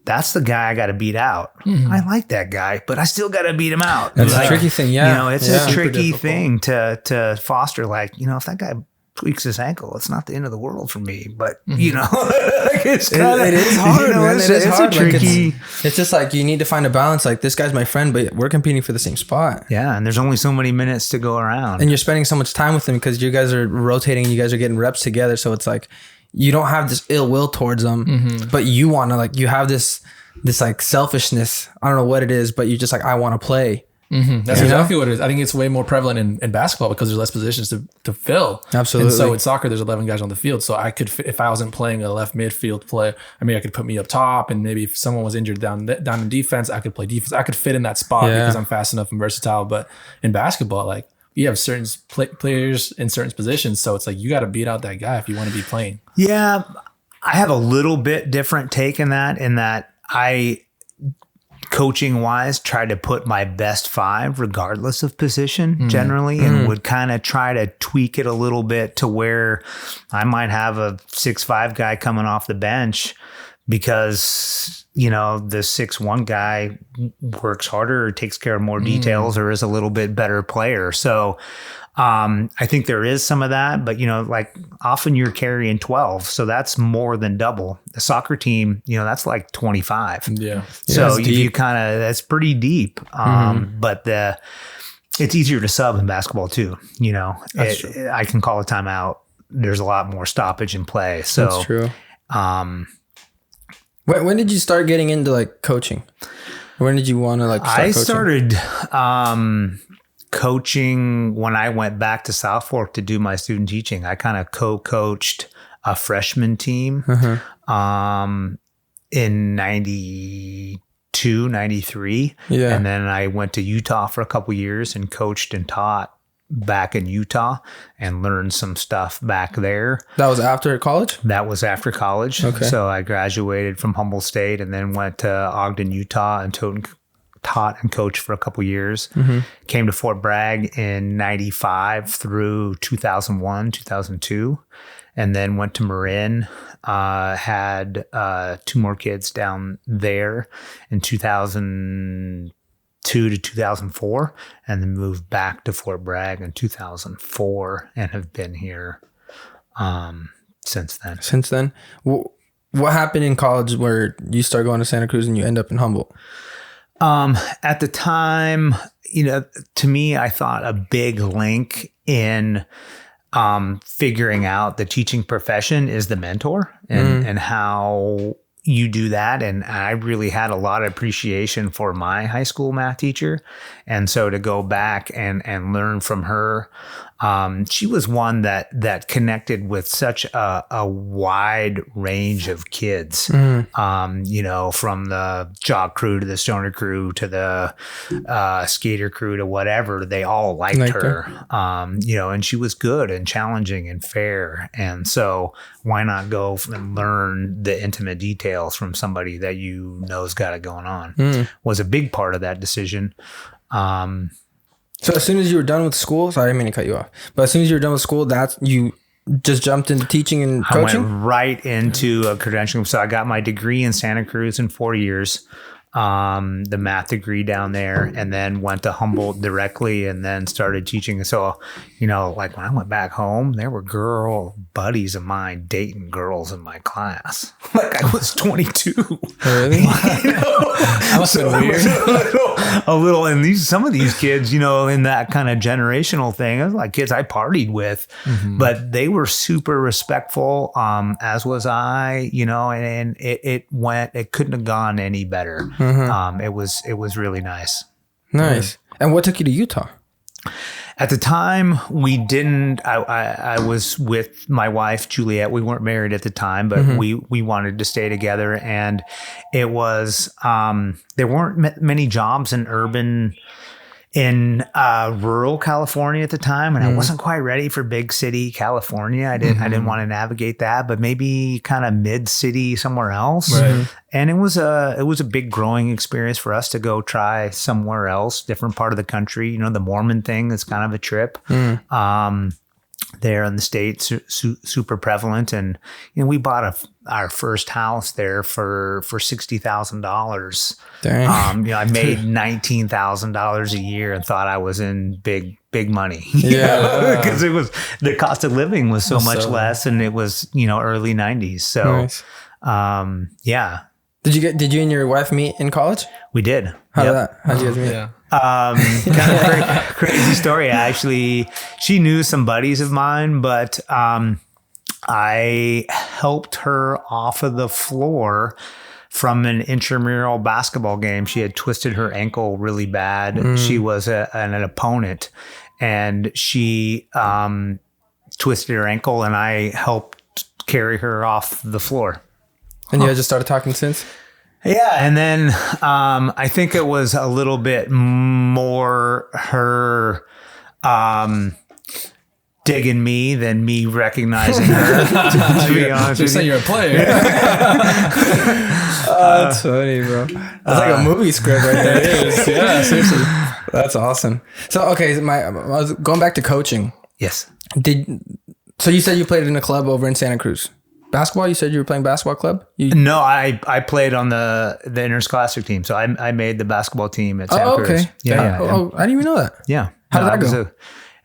that's the guy I got to beat out. I like that guy, but I still got to beat him out. That's a tricky thing. Yeah. It's a tricky thing to foster. Like, if that guy tweaks his ankle, it's not the end of the world for me, but it's kinda, it is hard, man. It is hard. A tricky. It's just like you need to find a balance. Like, this guy's my friend, but we're competing for the same spot. Yeah, and there's only so many minutes to go around, and you're spending so much time with them because you guys are rotating. You guys are getting reps together, so it's like you don't have this ill will towards them, but you want to you have this like selfishness. I don't know what it is, but you're just like, I want to play. That's exactly what it is. I think it's way more prevalent in basketball because there's less positions to fill. Absolutely. And so in soccer, there's 11 guys on the field. So I could, if I wasn't playing a left midfield play, I could put me up top, and maybe if someone was injured down in defense, I could play defense. I could fit in that spot because I'm fast enough and versatile. But in basketball, you have certain players in certain positions. So it's like, you got to beat out that guy if you want to be playing. Yeah. I have a little bit different take in that I, coaching wise, try to put my best five regardless of position generally, and would kind of try to tweak it a little bit to where I might have a 6'5" guy coming off the bench because, the 6'1" guy works harder or takes care of more details or is a little bit better player. So I think there is some of that, but often you're carrying 12, so that's more than double. The soccer team, that's like 25. Yeah. So you that's pretty deep. But it's easier to sub in basketball too. That's true. I can call a timeout. There's a lot more stoppage in play. So that's true. When did you start getting into coaching? When did you want to start I coaching? started coaching when I went back to South Fork to do my student teaching. I kind of co-coached a freshman team in 92, 93. Yeah. And then I went to Utah for a couple years and coached and taught back in Utah and learned some stuff back there. That was after college? That was after college. Okay. So I graduated from Humboldt State and then went to Ogden, Utah and taught and coached for a couple years. Came to Fort Bragg in 95 through 2001, 2002, and then went to Marin. Had 2 more kids down there in 2002 to 2004, and then moved back to Fort Bragg in 2004 and have been here since then. Since then? What happened in college where you start going to Santa Cruz and you end up in Humboldt? At the time, to me, I thought a big link in figuring out the teaching profession is the mentor and how you do that. And I really had a lot of appreciation for my high school math teacher. And so to go back and learn from her, she was one that connected with such a wide range of kids, from the jock crew to the stoner crew to the skater crew to whatever. They all liked her. And she was good and challenging and fair. And so why not go and learn the intimate details from somebody that know's got it going on? Was a big part of that decision. So as soon as you were done with school, sorry, I didn't mean to cut you off, but as soon as you were done with school, you just jumped into teaching and coaching? I went right into a credentialing. So I got my degree in Santa Cruz in 4 years. the math degree down there, and then went to Humboldt directly, and then started teaching. So, like when I went back home, there were girl buddies of mine dating girls in my class. Like I was 22. Really? That must have been weird. A little, and some of these kids, in that kind of generational thing, it was like kids I partied with, but they were super respectful, as was I, and it couldn't have gone any better. It was really nice. Nice. And what took you to Utah? At the time, we didn't. I was with my wife Juliet. We weren't married at the time, but we wanted to stay together. And it was there weren't many jobs in rural California at the time, and I wasn't quite ready for big city California. I didn't want to navigate that, but maybe kind of mid city somewhere else. Right. And it was a big growing experience for us to go try somewhere else, different part of the country. The Mormon thing is kind of a trip. There in the States, super prevalent. And, we bought our first house there for $60,000. Dang. I made $19,000 a year and thought I was in big money. Yeah. Because the cost of living was so much less, and it was, early 90s. So, Nice. Yeah. Did you and your wife meet in college? We did. How'd you guys meet? Yeah. Kind of crazy story. Actually, she knew some buddies of mine, but I helped her off of the floor from an intramural basketball game. She had twisted her ankle really bad. She was an opponent, and she twisted her ankle, and I helped carry her off the floor. And you guys just started talking since? Yeah, and then I think it was a little bit more her digging me than me recognizing her. To be honest with you, You're a player. That's funny, bro. That's like a movie script right there. It is. Yeah, seriously. That's awesome. So, okay, I was going back to coaching. Yes. So you said you played in a club over in Santa Cruz. Basketball? You said you were playing basketball club? No, I played on the interscholastic team, so I made the basketball team at Santa Cruz. Yeah. Oh, I didn't even know that. Yeah. How did that go?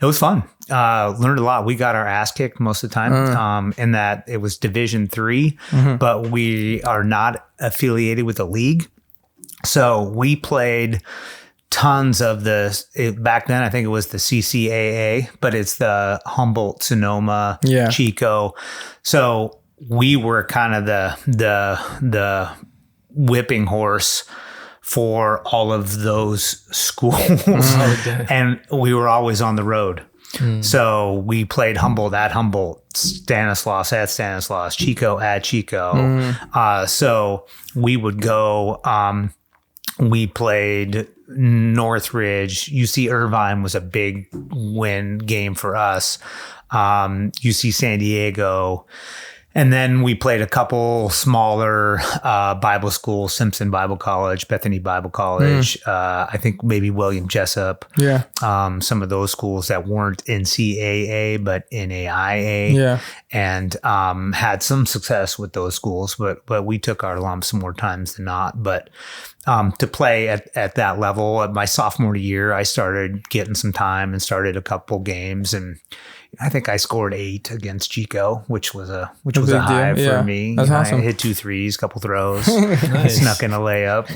It was fun. Learned a lot. We got our ass kicked most of the time. In that it was Division III, but we are not affiliated with the league, so we played tons of back then I think it was the CCAA, but it's the Humboldt, Sonoma, Chico. So we were kind of the whipping horse for all of those schools. And we were always on the road. So we played Humboldt at Humboldt, Stanislaus at Stanislaus, Chico at Chico. So we would go, we played Northridge. UC Irvine was a big win game for us. UC San Diego. And then we played a couple smaller Bible schools, Simpson Bible College, Bethany Bible College, I think maybe William Jessup. Yeah. Some of those schools that weren't NCAA, but NAIA. Yeah. And had some success with those schools, but we took our lumps more times than not. But to play at that level, at my sophomore year, I started getting some time and started a couple games, and I think I scored 8 against Chico, which was a high for me. That's awesome. I hit 2 threes, couple throws, snuck in a layup.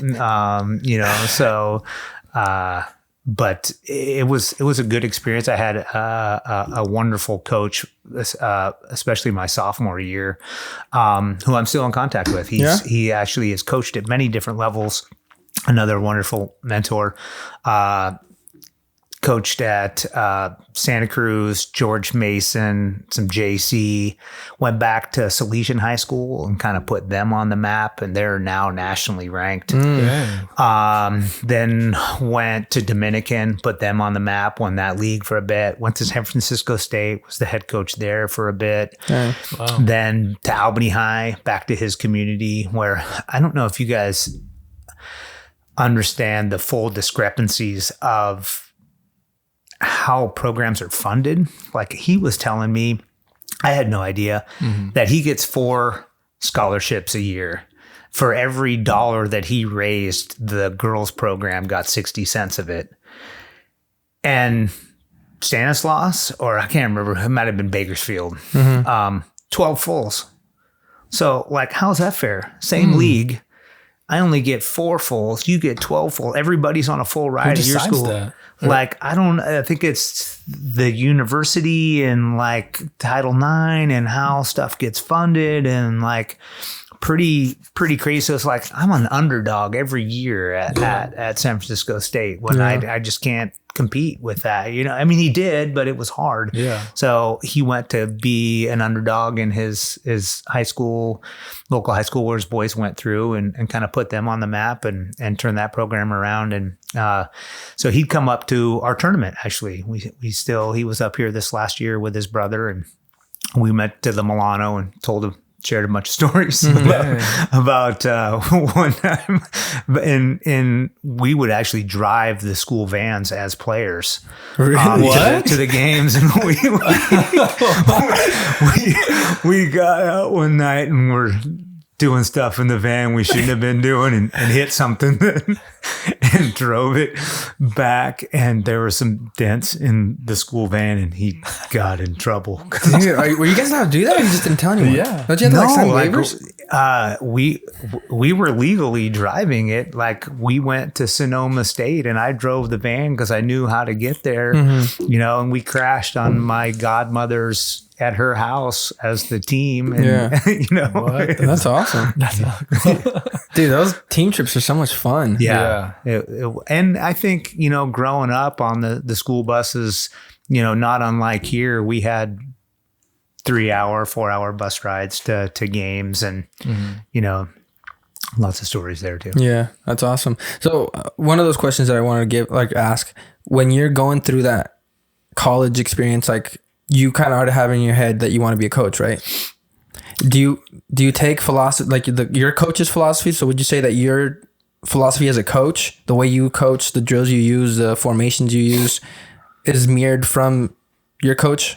But it was a good experience. I had a wonderful coach, especially my sophomore year, who I'm still in contact with. He actually has coached at many different levels. Another wonderful mentor. Coached at Santa Cruz, George Mason, some JC, went back to Salesian High School and kind of put them on the map, and they're now nationally ranked. Then went to Dominican, put them on the map, won that league for a bit, went to San Francisco State, was the head coach there for a bit. Wow. Then to Albany High, back to his community, where I don't know if you guys understand the full discrepancies of how programs are funded. Like he was telling me, I had no idea that he gets 4 scholarships a year. for every dollar that he raised, the girls program got 60 cents of it. And Stanislaus, or I can't remember, it might have been Bakersfield, 12 fulls. So like, how's that fair? Same league. I only get 4 fulls. You get 12 full. Everybody's on a full ride at your school. That? Like, I think it's the university and like Title IX and how stuff gets funded and like pretty crazy. So it's like, I'm an underdog every year at San Francisco State when I just can't compete with that. You know, I mean, he did, but it was hard. Yeah. So he went to be an underdog in his high school, local high school where his boys went through and kind of put them on the map and turned that program around. And so he'd come up to our tournament. Actually, he was up here this last year with his brother, and we went to the Milano and shared a bunch of stories about one time, and we would actually drive the school vans as players to the games, and we got out one night and we're doing stuff in the van we shouldn't have been doing and hit something and drove it back, and there were some dents in the school van and he got in trouble. Dude, were you guys allowed to do that or you just didn't tell anyone? Yeah. Don't you have to sign waivers? We were legally driving it. Like, we went to Sonoma State and I drove the van because I knew how to get there, you know, and we crashed on my godmother's at her house as the team. And, you know, that's awesome. Dude, those team trips are so much fun. Yeah. And I think, you know, growing up on the school buses, you know, not unlike here, we had 3-hour, 4-hour bus rides to games and, you know, lots of stories there too. Yeah, that's awesome. So one of those questions that I want to ask, when you're going through that college experience, like, you kind of already have in your head that you want to be a coach, right? Do you take philosophy, like your coach's philosophy? So would you say that your philosophy as a coach, the way you coach, the drills you use, the formations you use, is mirrored from your coach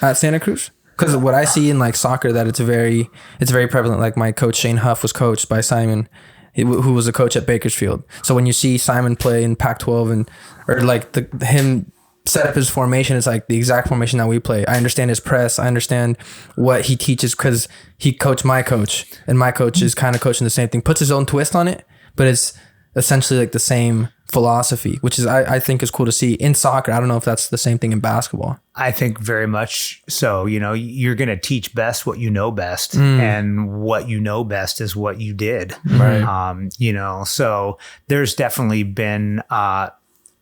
at Santa Cruz? Because what I see in like soccer, that it's very prevalent. Like my coach Shane Huff was coached by Simon, who was a coach at Bakersfield. So when you see Simon play in Pac-12 or like him set up his formation, it's like the exact formation that we play. I understand his press. I understand what he teaches because he coached my coach, and my coach is kind of coaching the same thing, puts his own twist on it, but it's essentially like the same philosophy, which is I think is cool to see in soccer. I don't know if that's the same thing in basketball. I think very much so. You know, you're going to teach best what you know best, and what you know best is what you did. Right. You know, so there's definitely been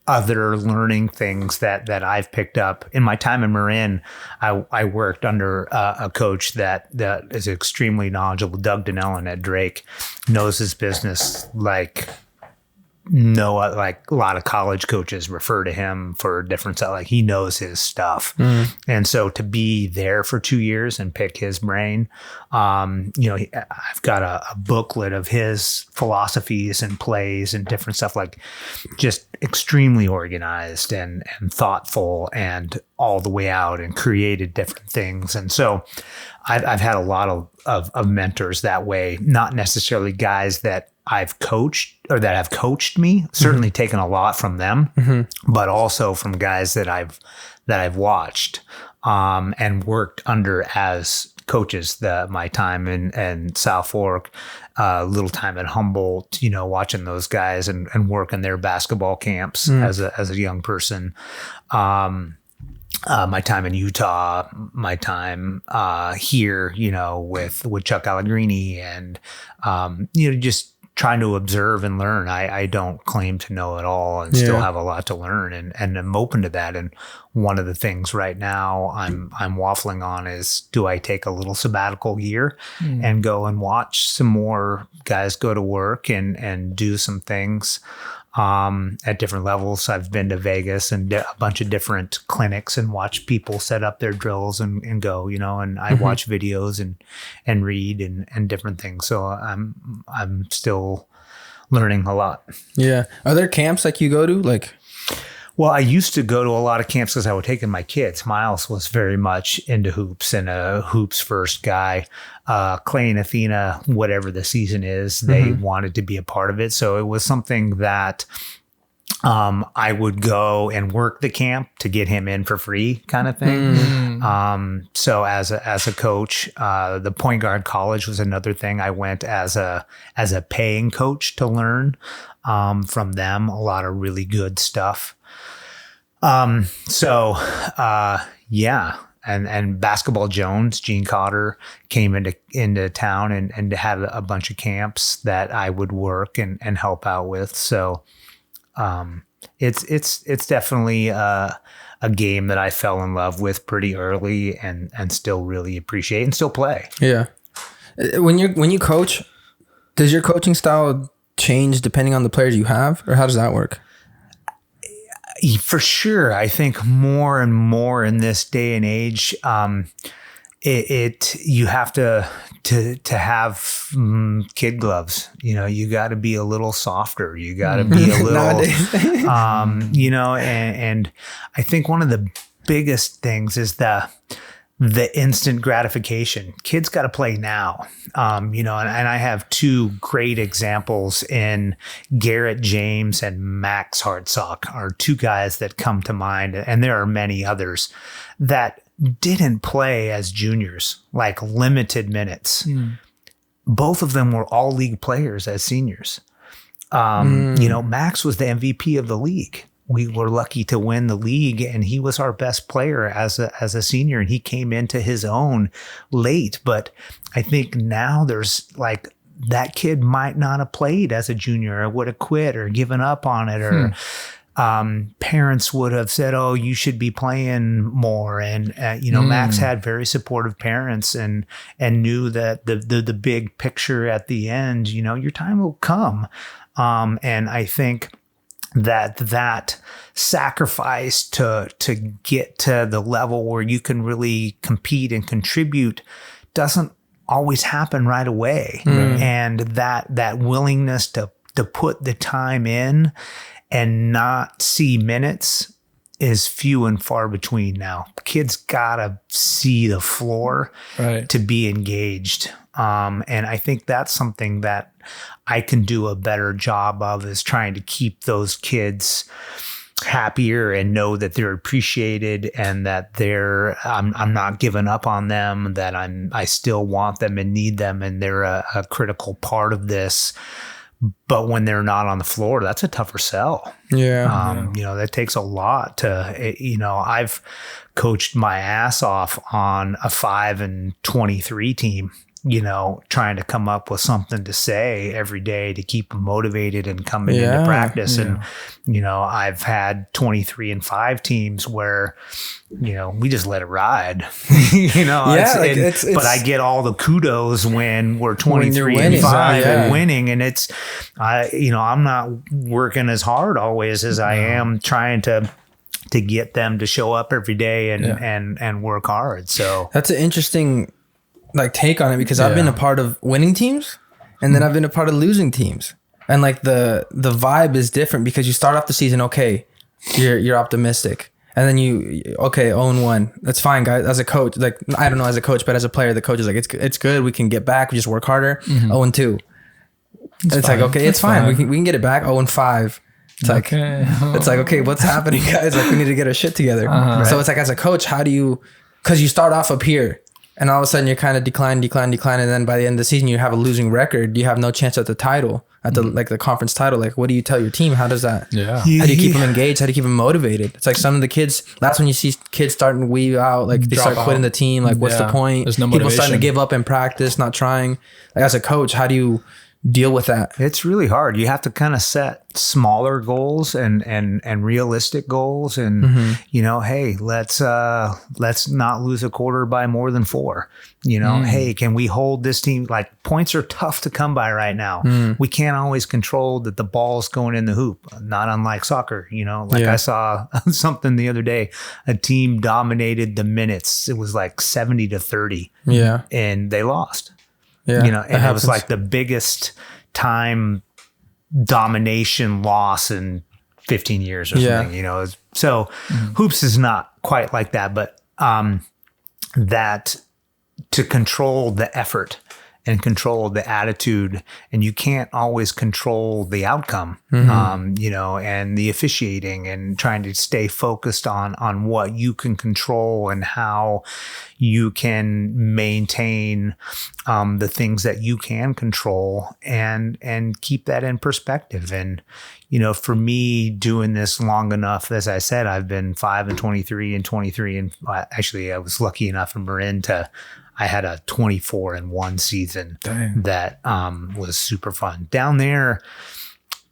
other learning things that I've picked up in my time in Marin. I worked under a coach that is extremely knowledgeable. Doug Donnellan at Drake knows his business like a lot of college coaches refer to him for different stuff. Like, he knows his stuff. And so to be there for 2 years and pick his brain, you know, I've got a booklet of his philosophies and plays and different stuff, like just extremely organized and thoughtful and all the way out and created different things. And so I've had a lot of mentors that way, not necessarily guys that I've coached or that have coached me, certainly taken a lot from them, but also from guys that I've watched and worked under as coaches. My time in South Fork, little time at Humboldt, you know, watching those guys and working their basketball camps as a young person. My time in Utah, my time here, you know, with Chuck Allegrini and, you know, just trying to observe and learn. I don't claim to know it all and still have a lot to learn, and I'm open to that. And one of the things right now I'm waffling on is, do I take a little sabbatical year and go and watch some more guys go to work and do some things at different levels? I've been to Vegas and a bunch of different clinics and watch people set up their drills and go, you know, and I watch videos and read and different things. So I'm still learning a lot. Yeah. Are there camps like you go to? Like, Well, I used to go to a lot of camps because I would take in my kids. Miles was very much into hoops and a hoops first guy. Clay and Athena, whatever the season is, they wanted to be a part of it. So it was something that I would go and work the camp to get him in for free kind of thing. So as a coach, the point guard college was another thing. I went as a paying coach to learn from them, a lot of really good stuff. And Basketball Jones, Gene Cotter came into town and had a bunch of camps that I would work and help out with. So, it's definitely a game that I fell in love with pretty early and still really appreciate and still play. Yeah. When you coach, does your coaching style change depending on the players you have, or how does that work? For sure. I think more and more in this day and age, you have to have kid gloves. You got to be a little softer. You got to be a little, and I think one of the biggest things is the instant gratification. Kids got to play now. And I have two great examples in Garrett James and Max Hartsock are two guys that come to mind. And there are many others that didn't play as juniors, like limited minutes. Both of them were all league players as seniors. Max was the MVP of the league. We were lucky to win the league, and he was our best player as a senior, and he came into his own late. But I think now there's like that kid might not have played as a junior, or would have quit or given up on it, or parents would have said, "Oh, you should be playing more." And Max had very supportive parents and knew that the big picture at the end, your time will come. And I think that sacrifice to get to the level where you can really compete and contribute doesn't always happen right away. And that willingness to put the time in and not see minutes is few and far between now. Kids gotta see the floor to be engaged. And I think that's something that I can do a better job of, is trying to keep those kids happier and know that they're appreciated and that I'm not giving up on them, that I still want them and need them, and they're a critical part of this. But when they're not on the floor, that's a tougher sell. That takes a lot to, I've coached my ass off on a 5-23 team, trying to come up with something to say every day to keep them motivated and coming into practice. And, I've had 23-5 teams where, we just let it ride, but I get all the kudos when we're 23-5 and winning. And it's, I'm not working as hard always as I am trying to get them to show up every day and work hard. So that's an interesting take on it, because I've been a part of winning teams and then I've been a part of losing teams, and the vibe is different, because you start off the season, okay, you're optimistic, and then 0-1, that's fine, guys. As a coach, I don't know, as a coach, but as a player, the coach is like, it's good, we can get back, we just work harder. 0-2, it's like, okay, it's fine. We can get it back. 0-5. It's like, it's like, okay, what's happening, guys? We need to get our shit together. So it's like, as a coach, how do you, because you start off up here, and all of a sudden you're kind of decline. And then by the end of the season, you have a losing record. You have no chance at the title, at the conference title. What do you tell your team? How does that, how do you keep them engaged? How do you keep them motivated? It's like some of the kids, that's when you see kids starting to weave out, they start quitting the team. What's the point? There's no People motivation. starting to give up in practice, not trying. As a coach, how do you deal with that? It's really hard. You have to kind of set smaller goals and realistic goals, and hey, let's not lose a quarter by more than 4. Hey, can we hold this team? Points are tough to come by right now. We can't always control that the ball's going in the hoop, not unlike soccer. I saw something the other day, a team dominated the minutes. It was 70-30. And they lost. And it was the biggest time domination loss in 15 years or something, you know. So hoops is not quite like that, but that to control the effort and control the attitude, and you can't always control the outcome, you know, and the officiating, and trying to stay focused on what you can control and how you can maintain the things that you can control, and keep that in perspective. And, you know, for me, doing this long enough, as I said, I've been 5 and 23 and 23. And actually, I was lucky enough in Marin I had a 24-1 season. Dang. That was super fun. Down there,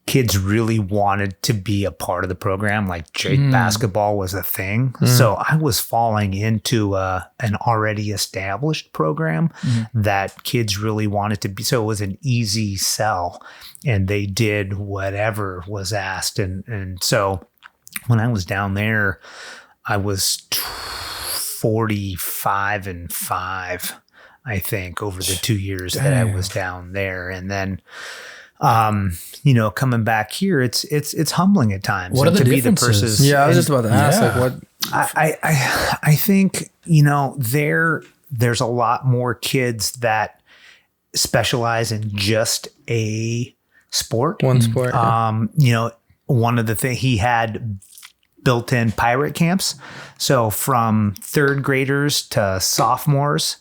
kids really wanted to be a part of the program. Like Jake basketball was a thing. So I was falling into an already established program that kids really wanted to be. So it was an easy sell, and they did whatever was asked. And so when I was down there, I was 45-5, I think, over the 2 years that I was down there. And then, you know, coming back here, it's humbling at times. What are the to differences? Be the I was just about to ask, like, what? I think, you know, there's a lot more kids that specialize in just a sport. One sport. You know, one of the things he had built-in pirate camps. So from third graders to sophomores,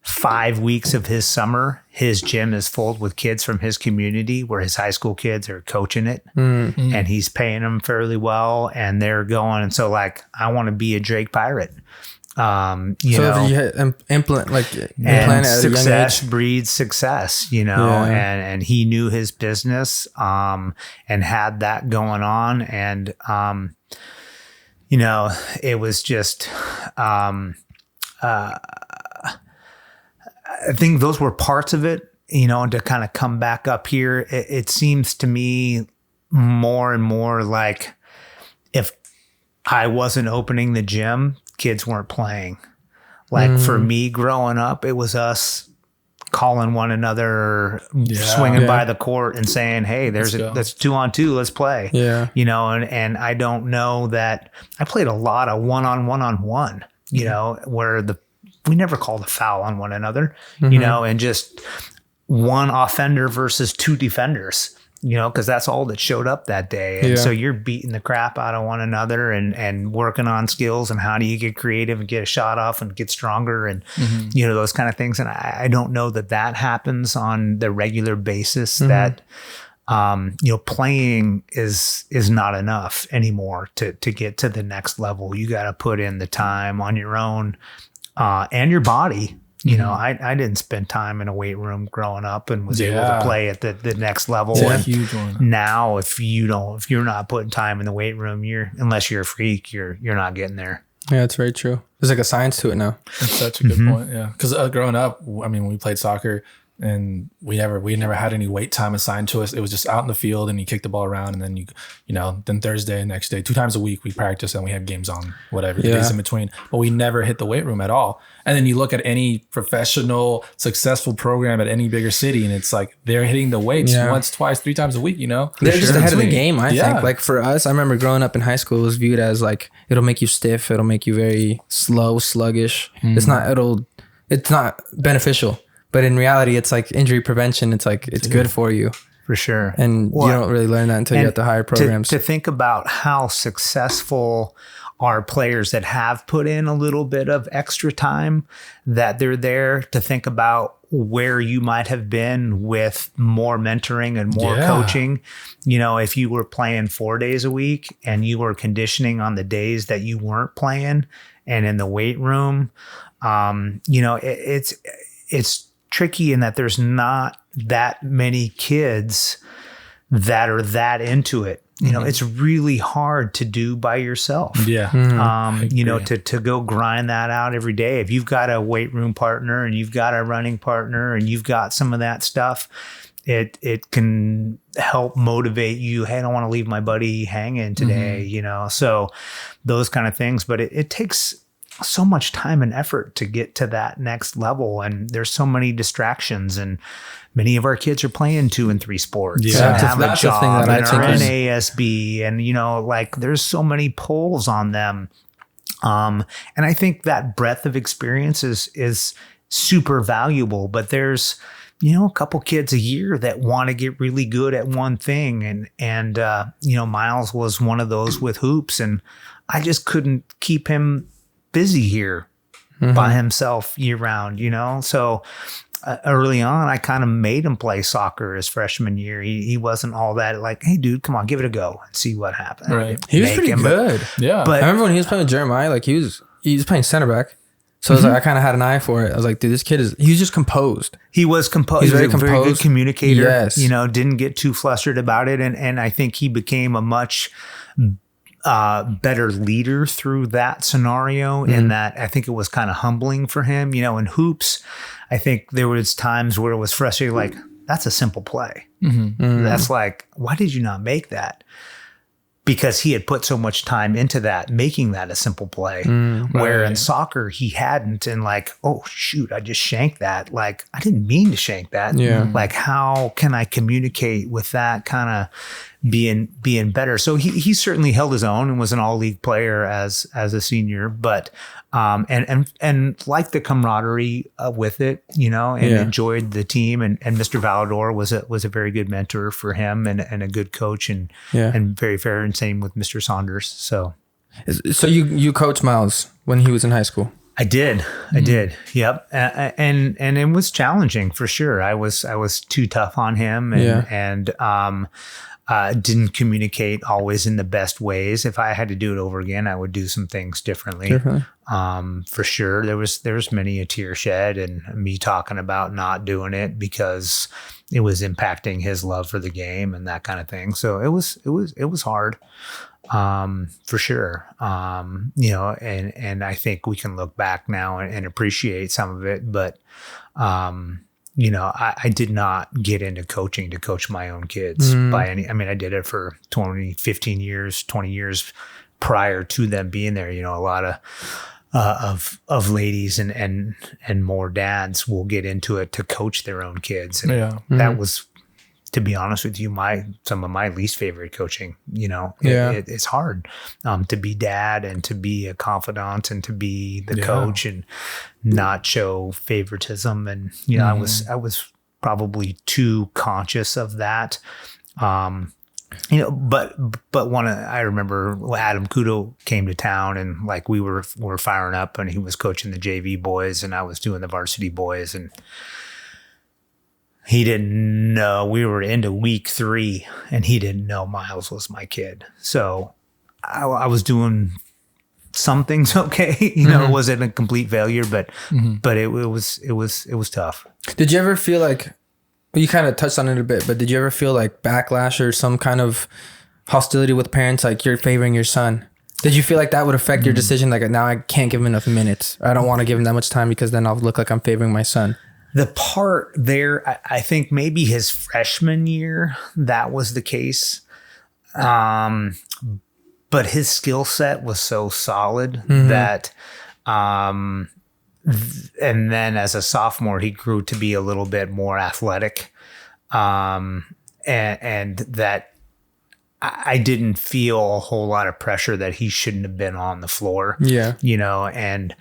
5 weeks of his summer, his gym is full with kids from his community where his high school kids are coaching it, and he's paying them fairly well, and they're going. And so, like, I want to be a Drake Pirate. You know, if you implant at a young success age. breeds success, you know, and he knew his business, and had that going on. And, you know, it was just, I think those were parts of it, you know. And to kind of come back up here, it seems to me more and more like if I wasn't opening the gym, kids weren't playing. Like for me growing up, it was us calling one another, swinging by the court and saying, hey, that's 2-on-2, let's play. Yeah. You know, and I don't know that I played a lot of one-on-one, you know, where we never called a foul on one another, you know, and just one offender versus two defenders, you know, because that's all that showed up that day. And so you're beating the crap out of one another and working on skills and how do you get creative and get a shot off and get stronger and, you know, those kind of things. And I don't know that happens on the regular basis, that, you know, playing is not enough anymore to get to the next level. You got to put in the time on your own, and your body. You know, I didn't spend time in a weight room growing up and was able to play at the next level. It's a And huge one. now, if you're not putting time in the weight room, unless you're a freak, you're not getting there. Yeah, it's very true. There's like a science to it now. That's such a good point. Yeah, because growing up, I mean, we played soccer, and we never had any wait time assigned to us. It was just out in the field, and you kick the ball around, and then then Thursday, next day, 2 times a week we practice, and we have games on whatever the days in between. But we never hit the weight room at all. And then you look at any professional, successful program at any bigger city, and it's like they're hitting the weights once, twice, 3 times a week. You know, They're just ahead of the game. I think. Like for us, I remember growing up in high school, it was viewed as like it'll make you stiff, it'll make you very slow, sluggish. It's not beneficial. But in reality, it's like injury prevention. It's like, it's good for you. For sure. And you don't really learn that until you're at the higher programs. To think about how successful are players that have put in a little bit of extra time, that they're there, to think about where you might have been with more mentoring and more coaching. You know, if you were playing 4 days a week and you were conditioning on the days that you weren't playing and in the weight room, you know, it's tricky in that there's not that many kids that are that into it. You know, it's really hard to do by yourself. Yeah. You know, to go grind that out every day. If you've got a weight room partner and you've got a running partner and you've got some of that stuff, it can help motivate you. Hey, I don't want to leave my buddy hanging today, you know? So those kind of things, but it takes so much time and effort to get to that next level. And there's so many distractions, and many of our kids are playing 2 and 3 sports Yeah. and have a That's the thing job that I and think are in is- ASB. And, like there's so many pulls on them. And I think that breadth of experience is super valuable, but there's, a couple kids a year that want to get really good at one thing. And Miles was one of those with hoops, and I just couldn't keep him busy here by himself year round, So early on, I kind of made him play soccer his freshman year. He wasn't all that like, hey, dude, come on, give it a go and see what happens. Right. He was Make pretty him- good. Yeah. But I remember when he was playing with Jeremiah, like he was playing center back. So I was like, I kind of had an eye for it. I was like, dude, this kid he was just composed. he was composed. He's He was very a very good composed. communicator. Yes. Didn't get too flustered about it. And I think he became a much better leader through that scenario, in that I think it was kind of humbling for him. In hoops, I think there was times where it was frustrating, like, that's a simple play. That's like, why did you not make that? Because he had put so much time into that, making that a simple play. Where in soccer, he hadn't. And like, oh, shoot, I just shanked that. Like, I didn't mean to shank that. Yeah. Like, how can I communicate with that kind of being better? So he certainly held his own and was an all-league player as a senior. But and like the camaraderie with it, and enjoyed the team. And Mr. Valador was a very good mentor for him, and a good coach, and very fair. And same with Mr. Saunders. So you coached Miles when he was in high school. I did. Yep. And it was challenging for sure. I was too tough on him, and didn't communicate always in the best ways. If I had to do it over again, I would do some things differently. For sure. There was many a tear shed, and me talking about not doing it because it was impacting his love for the game and that kind of thing. So it was hard. For sure. And I think we can look back now and appreciate some of it, but, I did not get into coaching to coach my own kids I did it for 15 years, 20 years prior to them being there. A lot of ladies and more dads will get into it to coach their own kids. And that was, to be honest with you, some of my least favorite coaching. It's hard to be dad and to be a confidant and to be the coach and not show favoritism. And I was probably too conscious of that. But I remember Adam Kudo came to town, and like we were firing up, and he was coaching the JV boys, and I was doing the varsity boys, and he didn't know. We were into week 3, and he didn't know Miles was my kid. So I was doing some things okay. It wasn't a complete failure, but it was tough. Did you ever feel like, you kind of touched on it a bit, but did you ever feel like backlash or some kind of hostility with parents, like you're favoring your son? Did you feel like that would affect your decision? Like, now I can't give him enough minutes. I don't want to give him that much time because then I'll look like I'm favoring my son. The part there, I think maybe his freshman year, that was the case. But his skill set was so solid that, and then as a sophomore, he grew to be a little bit more athletic. And that I didn't feel a whole lot of pressure that he shouldn't have been on the floor. Yeah. And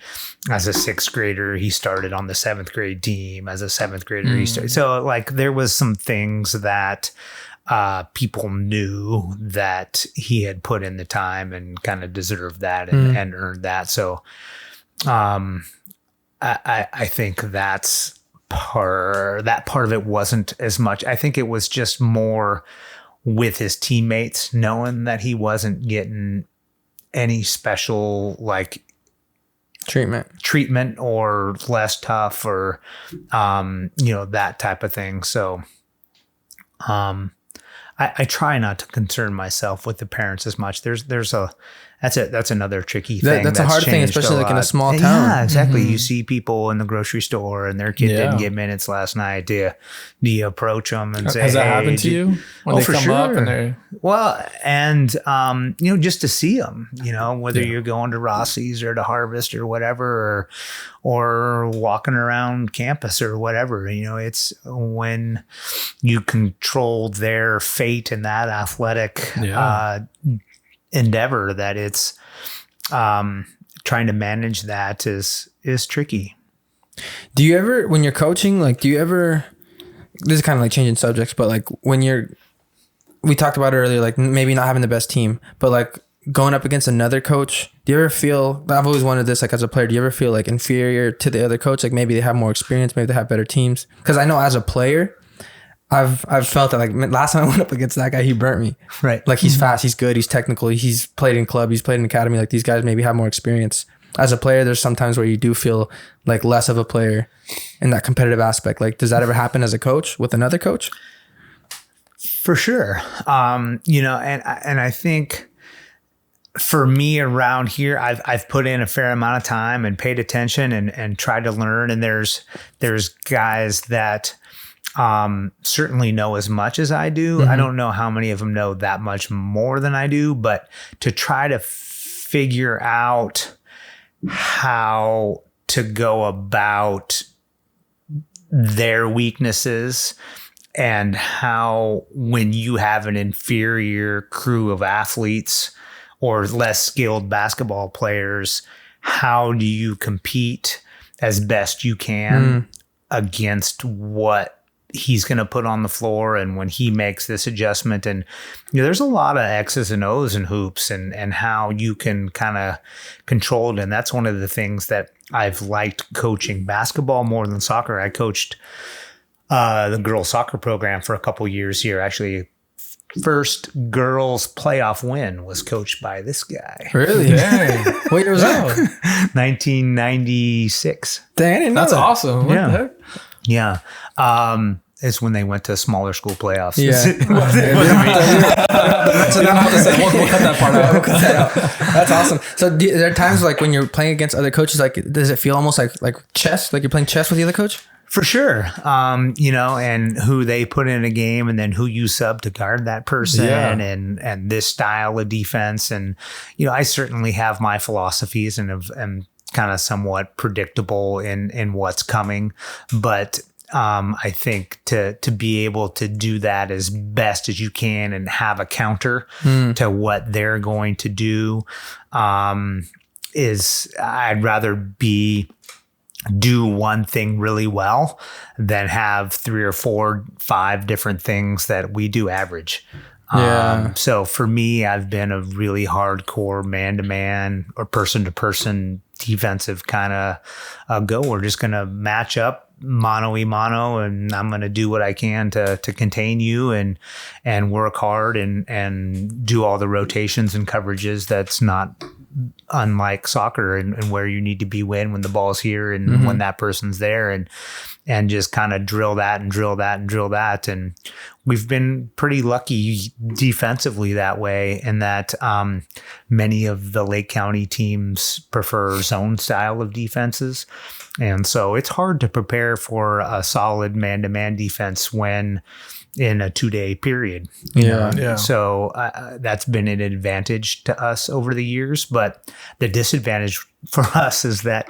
as a 6th grader, he started on the 7th grade team. As a 7th grader, he started. So like there was some things that people knew that he had put in the time and kind of deserved that and earned that. So I think that part of it wasn't as much. I think it was just more with his teammates, knowing that he wasn't getting any special like treatment or less tough or that type of thing. So I try not to concern myself with the parents as much. There's a That's another tricky thing. That's a hard thing, changed especially like in a lot. small town. Yeah, exactly. You see people in the grocery store and their kid didn't get minutes last night. Do you approach them and say, Has that hey, happened to you? When they for come sure. up and they're Well, and just to see them, whether you're going to Rossi's or to Harvest or whatever, or walking around campus or whatever, it's when you control their fate in that athletic endeavor that it's trying to manage that is tricky. Do you ever, when you're coaching, like, this is kind of like changing subjects, but like we talked about it earlier, like maybe not having the best team, but like going up against another coach, do you ever feel, I've always wanted this, like as a player, do you ever feel like inferior to the other coach? Like maybe they have more experience, maybe they have better teams. Cause I know as a player, I've felt that, like last time I went up against that guy, he burnt me. Right. Like he's fast, he's good, he's technical, he's played in club, he's played in academy. Like these guys maybe have more experience. As a player, there's sometimes where you do feel like less of a player in that competitive aspect. Like, does that ever happen as a coach with another coach? For sure. And I think for me around here, I've put in a fair amount of time and paid attention and tried to learn. And there's guys that certainly know as much as I do. Mm-hmm. I don't know how many of them know that much more than I do, but to try to figure out how to go about their weaknesses and how, when you have an inferior crew of athletes or less skilled basketball players, how do you compete as best you can against what he's going to put on the floor, and when he makes this adjustment? And there's a lot of X's and O's and hoops and how you can kind of control it. And that's one of the things that I've liked coaching basketball more than soccer. I coached the girls soccer program for a couple years here. Actually, first girls playoff win was coached by this guy. Really? Dang. What year was that? 1996. Dang, I didn't know That's that. awesome. What the heck? Yeah. It's when they went to smaller school playoffs. Yeah. So now I have to say, we'll cut that part out. That's awesome. So are there times like when you're playing against other coaches, like does it feel almost like chess? Like you're playing chess with the other coach? For sure. And who they put in a game and then who you sub to guard that person and this style of defense. And, I certainly have my philosophies and am kind of somewhat predictable in what's coming. But I think to be able to do that as best as you can and have a counter to what they're going to do is, I'd rather do one thing really well than have 3 or 4, 5 different things that we do average. So for me, I've been a really hardcore man-to-man or person-to-person defensive kind of go. We're just going to match up mano-y-mano, and I'm going to do what I can to contain you and work hard and do all the rotations and coverages. That's not unlike soccer and where you need to be when the ball's here and when that person's there, and just kind of drill that and drill that and drill that. And we've been pretty lucky defensively that way, in that many of the Lake County teams prefer zone style of defenses. And so it's hard to prepare for a solid man-to-man defense when in a 2-day period. Yeah. So that's been an advantage to us over the years. But the disadvantage for us is that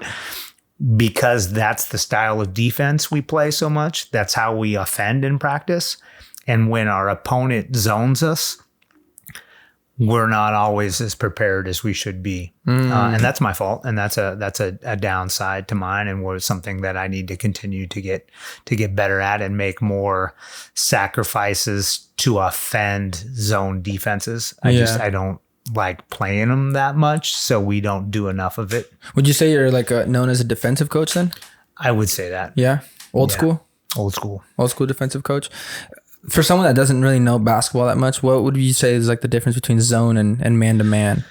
because that's the style of defense we play so much, that's how we offend in practice. And when our opponent zones us, we're not always as prepared as we should be. And that's my fault. And that's a downside to mine, and was something that I need to continue to get better at and make more sacrifices to offend zone defenses. I don't like playing them that much, so we don't do enough of it. Would you say you're like known as a defensive coach then? I would say that. Yeah. Old school defensive coach. For someone that doesn't really know basketball that much, what would you say is like the difference between zone and man-to-man?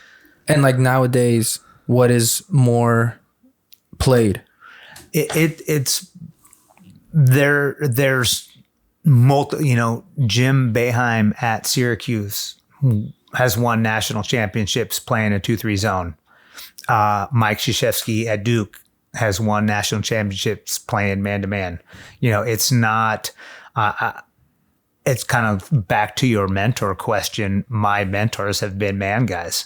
And like nowadays, what is more played? It's there's Jim Boeheim at Syracuse has won national championships playing a 2-3 zone. Mike Krzyzewski at Duke has won national championships playing man-to-man. It's not, it's kind of back to your mentor question. My mentors have been man guys.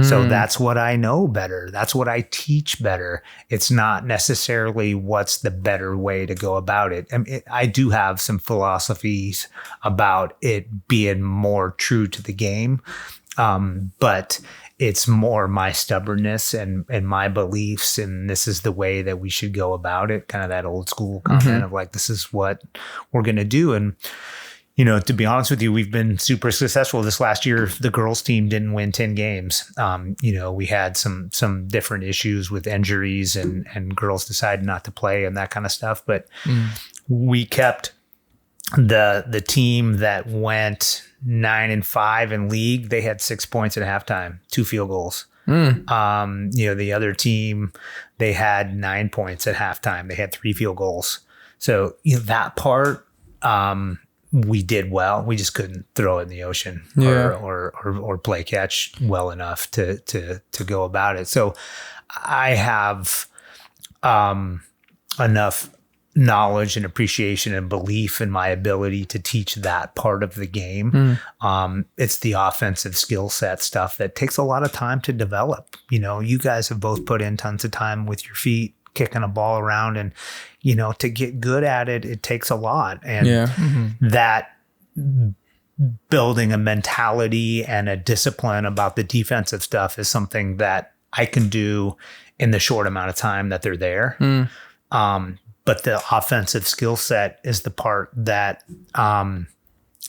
So that's what I know better. That's what I teach better. It's not necessarily what's the better way to go about it. I do have some philosophies about it being more true to the game. But it's more my stubbornness and my beliefs, and this is the way that we should go about it. Kind of that old school comment of like, this is what we're going to do. And, to be honest with you, we've been super successful. This last year, the girls team didn't win 10 games. We had some different issues with injuries and girls decided not to play and that kind of stuff. But we kept the team that went 9-5 in league. They had 6 points at halftime, 2 field goals. The other team, they had 9 points at halftime. They had 3 field goals. So that part, we did well. We just couldn't throw it in the ocean or play catch well enough to go about it. So I have enough knowledge and appreciation and belief in my ability to teach that part of the game. It's the offensive skill set stuff that takes a lot of time to develop. You guys have both put in tons of time with your feet, kicking a ball around, and to get good at it, it takes a lot. And that building a mentality and a discipline about the defensive stuff is something that I can do in the short amount of time that they're there. But the offensive skill set is the part that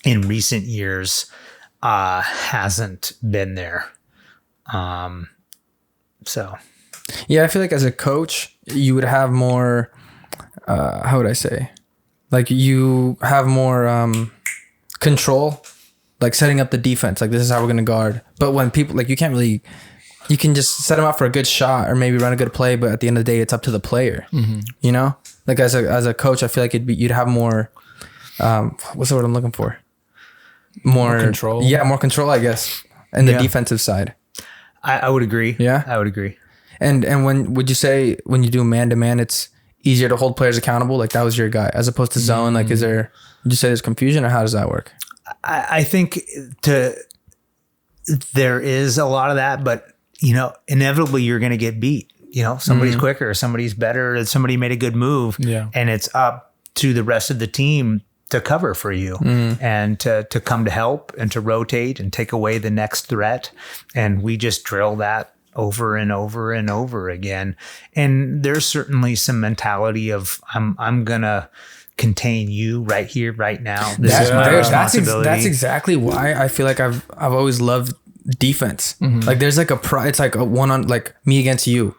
in recent years hasn't been there. Yeah, I feel like as a coach, you would have more, how would I say? Like you have more control, like setting up the defense. Like this is how we're going to guard. But when people, like you can just set them up for a good shot or maybe run a good play. But at the end of the day, it's up to the player, Like as a coach, I feel like you'd have more, what's the word I'm looking for? More control. Yeah, more control, I guess, in the defensive side. I would agree. Yeah, I would agree. And would you say when you do man-to-man, it's easier to hold players accountable? Like that was your guy as opposed to zone. Like, would you say there's confusion or how does that work? I think there is a lot of that, but inevitably you're going to get beat. Somebody's quicker, somebody's better, somebody made a good move. Yeah. And it's up to the rest of the team to cover for you and to come to help and to rotate and take away the next threat. And we just drill that over and over and over again. And there's certainly some mentality of I'm going to contain you right here, right now. This is my responsibility. That's exactly why I feel like I've always loved defense. Like there's like it's like a one on like me against you.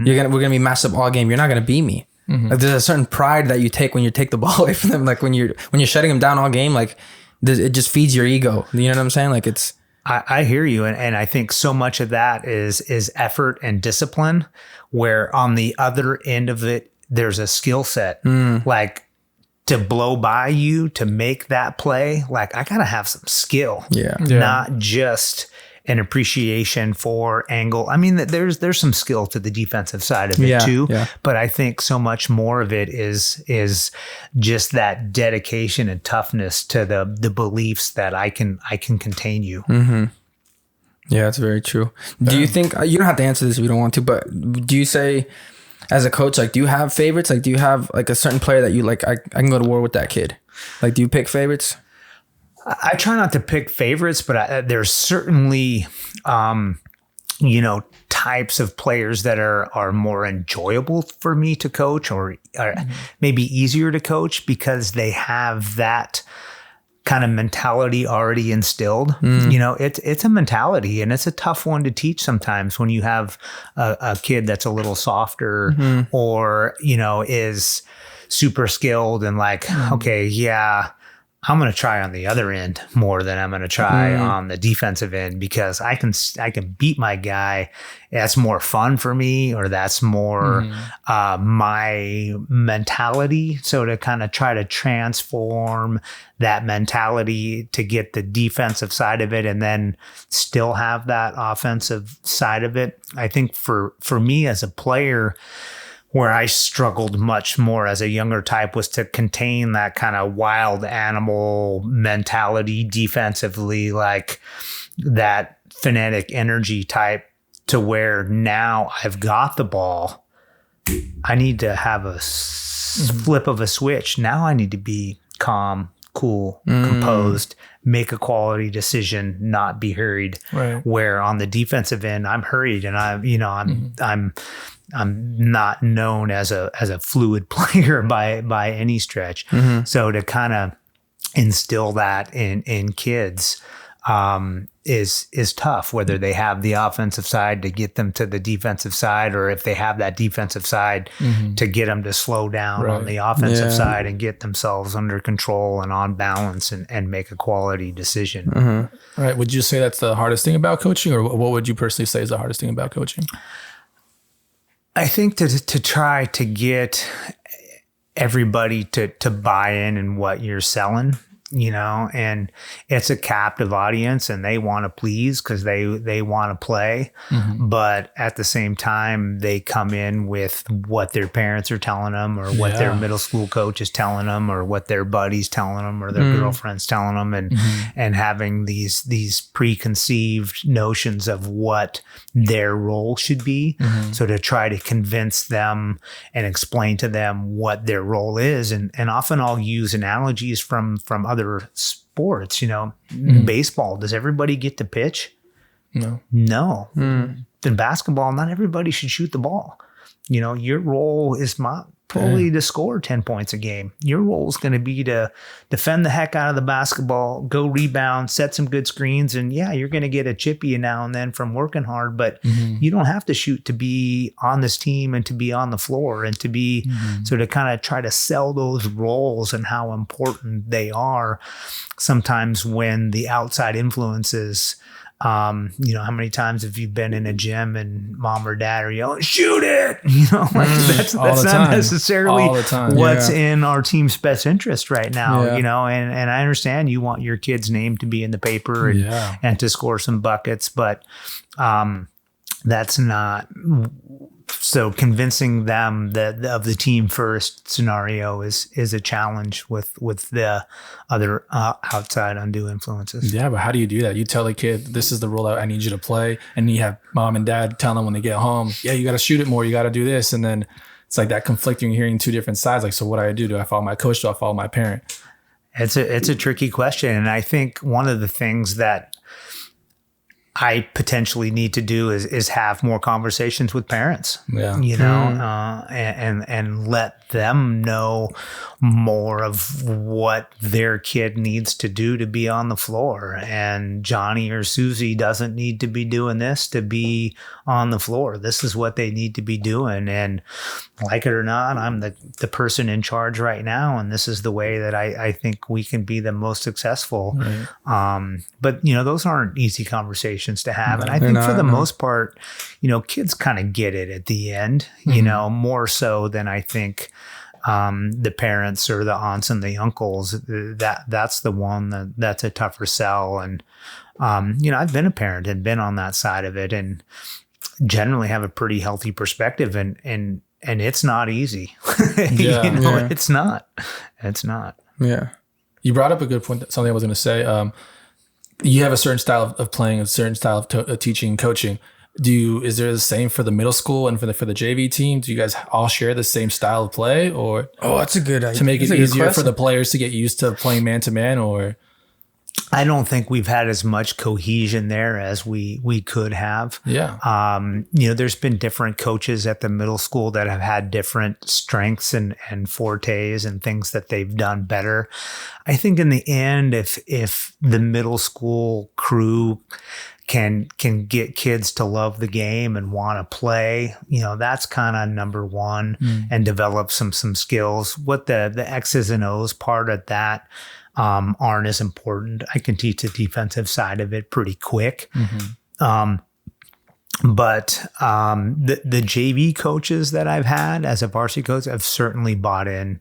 We're gonna be matched up all game. You're not gonna beat me. Like there's a certain pride that you take when you take the ball away from them. Like when you're shutting them down all game, like it just feeds your ego. You know what I'm saying? Like it's. I hear you, and I think so much of that is effort and discipline. Where on the other end of it, there's a skill set. Like to blow by you to make that play. Like I gotta have some skill. Yeah. Not just an appreciation for angle. I mean, there's some skill to the defensive side of it too. Yeah. But I think so much more of it is just that dedication and toughness to the beliefs that I can contain you. Yeah, that's very true. Do you think, you don't have to answer this if you don't want to, but do you say as a coach, like, do you have favorites? Like, do you have like a certain player that you like, I can go to war with that kid? Like, do you pick favorites? I try not to pick favorites, but there's certainly, types of players that are more enjoyable for me to coach or maybe easier to coach because they have that kind of mentality already instilled. It's a mentality and it's a tough one to teach sometimes when you have a kid that's a little softer or, is super skilled and like, okay, yeah, I'm going to try on the other end more than I'm going to try on the defensive end, because I can beat my guy. That's more fun for me, or that's more my mentality. So to kind of try to transform that mentality to get the defensive side of it and then still have that offensive side of it. I think for me as a player, where I struggled much more as a younger type was to contain that kind of wild animal mentality defensively, like that fanatic energy type, to where now I've got the ball. I need to have a flip of a switch. Now I need to be calm, cool, composed, make a quality decision, not be hurried. Right. Where on the defensive end, I'm hurried, and I'm not known as a fluid player by any stretch. So to kind of instill that in kids is tough, whether they have the offensive side to get them to the defensive side, or if they have that defensive side to get them to slow down on the offensive side and get themselves under control and on balance and make a quality decision. Right. Would you say that's the hardest thing about coaching, or what would you personally say is the hardest thing about coaching? I think to try to get everybody to buy in what you're selling, and it's a captive audience and they want to please because they want to play. But at the same time, they come in with what their parents are telling them, or what their middle school coach is telling them, or what their buddies telling them, or their girlfriend's telling them, and having these preconceived notions of what their role should be. So to try to convince them and explain to them what their role is, and often I'll use analogies from other sports. Baseball, does everybody get to pitch? No. In basketball, not everybody should shoot the ball. Your role is not probably to score 10 points a game. Your role is going to be to defend the heck out of the basketball, go rebound, set some good screens, and you're going to get a chippy now and then from working hard, but you don't have to shoot to be on this team and to be on the floor and to be, so to kind of try to sell those roles and how important they are. Sometimes when the outside influences, how many times have you been in a gym and mom or dad are yelling, shoot it? That's not necessarily what's in our team's best interest right now, and I understand you want your kid's name to be in the paper and to score some buckets, but that's not. So convincing them that of the team first scenario is a challenge with the other outside undue influences. Yeah, but how do you do that? You tell the kid, this is the role I need you to play, and you have mom and dad telling them when they get home, you got to shoot it more, you got to do this, and then it's like that conflicting, you're hearing two different sides. Like, so what do? Do I follow my coach? Do I follow my parent? It's a tricky question, and I think one of the things that I potentially need to do is have more conversations with parents, and let them know more of what their kid needs to do to be on the floor. And Johnny or Susie doesn't need to be doing this to be on the floor. This is what they need to be doing. And like it or not, I'm the person in charge right now. And this is the way that I think we can be the most successful. Right. But, those aren't easy conversations to have. And I think for the most part, kids kind of get it at the end, more so than I think the parents or the aunts and the uncles. That's the one that's a tougher sell. And, I've been a parent and been on that side of it and generally have a pretty healthy perspective, and it's not easy. It's not. Yeah. You brought up a good point, something I was going to say. You have a certain style of playing, a certain style of teaching, coaching. Is there the same for the middle school and for the JV team? Do you guys all share the same style of play, or that's a good idea to make it easier for the players to get used to playing man to man? Or I don't think we've had as much cohesion there as we could have. There's been different coaches at the middle school that have had different strengths and fortes and things that they've done better. I think in the end, if the middle school crew can get kids to love the game and want to play, that's kind of number one, and develop some skills. What the X's and O's part of that, aren't as important. I can teach the defensive side of it pretty quick. But the JV coaches that I've had as a varsity coach have certainly bought in.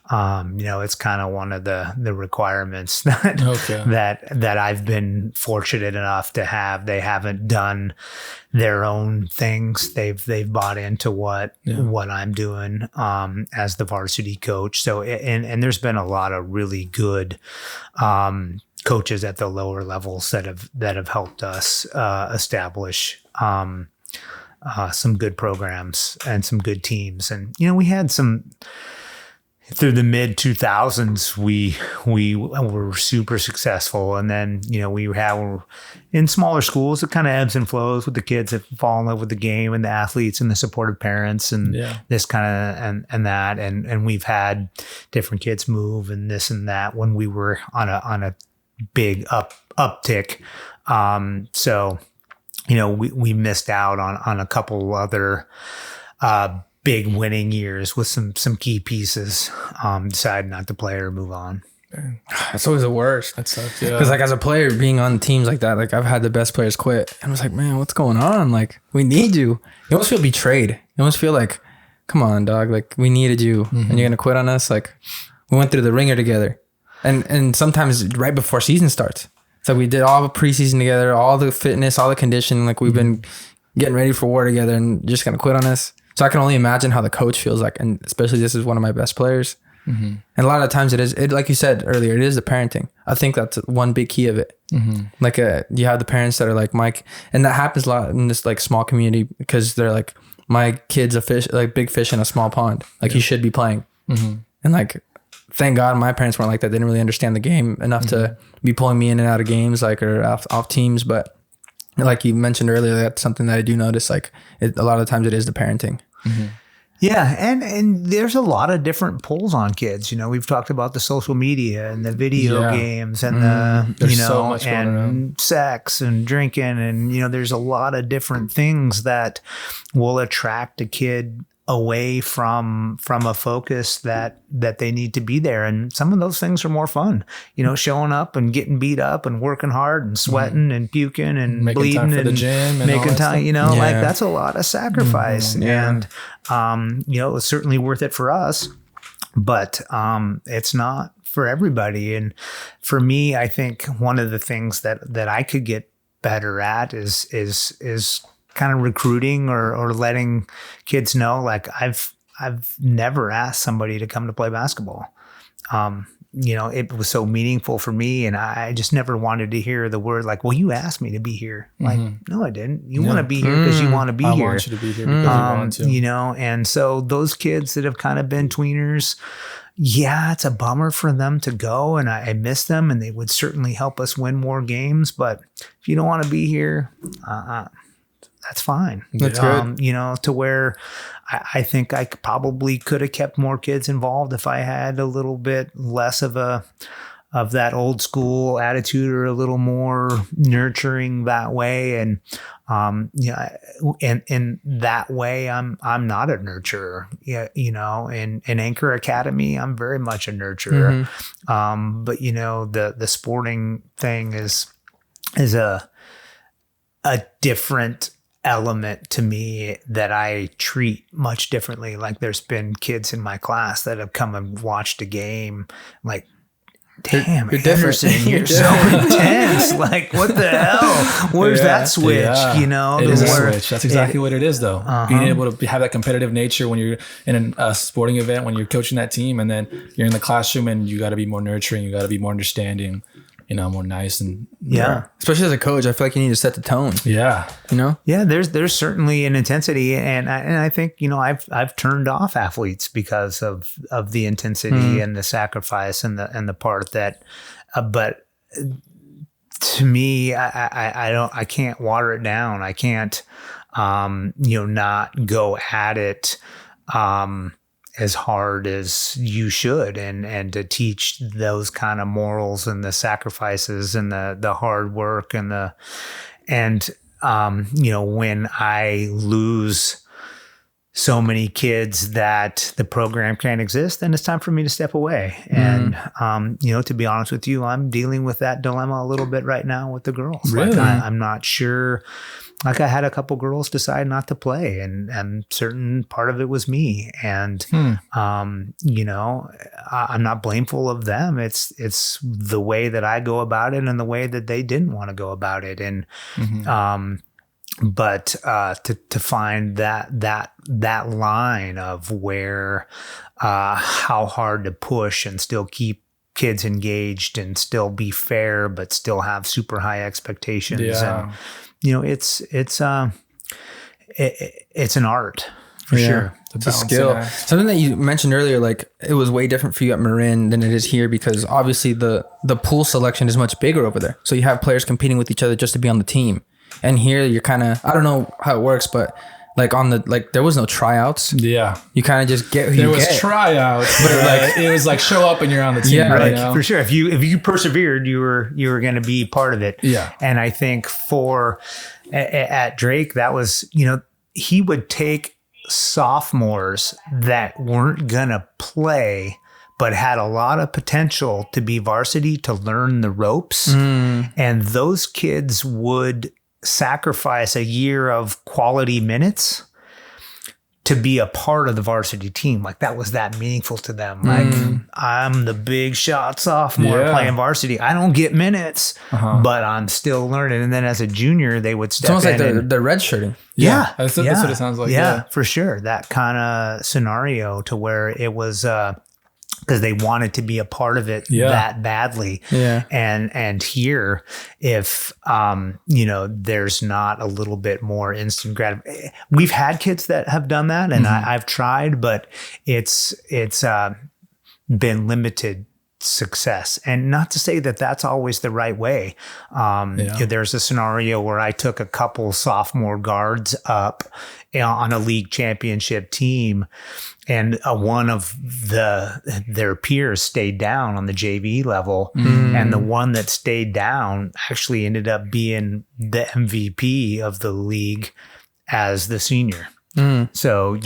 It's kind of one of the requirements that I've been fortunate enough to have. They haven't done their own things. They've bought into what I'm doing as the varsity coach. So and there's been a lot of really good coaches at the lower levels that have helped us establish some good programs and some good teams. And we had some through the mid 2000s. We were super successful, and then we were in smaller schools. It kind of ebbs and flows with the kids that fall in love with the game and the athletes and the supportive parents and this kind of and that. And we've had different kids move and this and that when we were on a big uptick. So we missed out on a couple other big winning years with some key pieces. Decided not to play or move on. That's always the worst. That sucks. Yeah. Because as a player, being on teams like that, I've had the best players quit, and I was like, man, what's going on? We need you. You almost feel betrayed. You almost feel like, come on, dog. We needed you, and you're gonna quit on us. We went through the ringer together, and sometimes right before season starts. So we did all the preseason together, all the fitness, all the conditioning. We've been getting ready for war together, and you're just gonna quit on us. So I can only imagine how the coach feels like, and especially this is one of my best players. And a lot of times it like you said earlier, it is the parenting. I think that's one big key of it. You have the parents that are like Mike, and that happens a lot in this small community because they're like, my kid's a fish, big fish in a small pond. He should be playing. And thank God my parents weren't like that. They didn't really understand the game enough to be pulling me in and out of games or off teams. But like you mentioned earlier, that's something that I do notice. A lot of times it is the parenting. Yeah, and there's a lot of different pulls on kids. We've talked about the social media and the video games and there's so much going and around. sex and drinking, and there's a lot of different things that will attract a kid away from a focus that they need to be there. And some of those things are more fun, showing up and getting beat up and working hard and sweating and puking and making bleeding time for and the gym and making time, that's a lot of sacrifice. And it's certainly worth it for us, but it's not for everybody. And for me, I think one of the things that I could get better at is kind of recruiting or letting kids know, I've never asked somebody to come to play basketball. It was so meaningful for me, and I just never wanted to hear the word well, you asked me to be here. No, I didn't. You want to be here because you want to be here. I want you to be here because you want to. And so those kids that have kind of been tweeners, it's a bummer for them to go, and I miss them, and they would certainly help us win more games. But if you don't want to be here, that's fine. That's good. To where I think I probably could have kept more kids involved if I had a little bit less of that old school attitude, or a little more nurturing that way. And and in that way, I'm not a nurturer. In Anchor Academy, I'm very much a nurturer. But the sporting thing is a different element to me that I treat much differently. There's been kids in my class that have come and watched a game, damn, you're Anderson, you're so intense. What the hell? Where's that switch? It is a switch. That's exactly what it is, though. Being able to have that competitive nature when you're in a sporting event, when you're coaching that team, and then you're in the classroom, and you got to be more nurturing. You got to be more understanding. More nice and especially as a coach, I feel like you need to set the tone. There's certainly an intensity, and I think I've turned off athletes because of the intensity and the sacrifice and the part that, but to me, I can't water it down. I can't not go at it as hard as you should, and to teach those kind of morals and the sacrifices and the hard work and when I lose so many kids that the program can't exist, then it's time for me to step away. And, to be honest with you, I'm dealing with that dilemma a little bit right now with the girls. Really? Like I'm not sure. Like I had a couple girls decide not to play, and certain part of it was me. And, I'm not blameful of them. It's the way that I go about it and the way that they didn't want to go about it. And, but to find that line of where how hard to push and still keep kids engaged and still be fair but still have super high expectations, and it's an art for sure. It's a skill. Something that you mentioned earlier, like it was way different for you at Marin than it is here, because obviously the pool selection is much bigger over there, so you have players competing with each other just to be on the team. And here you're kind of, I don't know how it works, but like there was no tryouts. Yeah. You kind of just get who there you was get. Tryouts, but it was like show up and you're on the team. Yeah, right like, now. For sure. If you persevered, you were going to be part of it. Yeah. And I think at Drake, that was, he would take sophomores that weren't going to play but had a lot of potential to be varsity, to learn the ropes. And those kids would sacrifice a year of quality minutes to be a part of the varsity team. Like that was that meaningful to them. Like I'm the big shot sophomore playing varsity. I don't get minutes, but I'm still learning. And then as a junior, they would step in. It's almost like they're redshirting. Yeah. That's what it sounds like. Yeah, for sure. That kind of scenario to where it was, because they wanted to be a part of it that badly. Yeah. And here, if, there's not a little bit more instant gratification. We've had kids that have done that, and I've tried, but it's been limited success. And not to say that that's always the right way. There's a scenario where I took a couple sophomore guards up on a league championship team, and one of their peers stayed down on the JV level, and the one that stayed down actually ended up being the MVP of the league as the senior. So,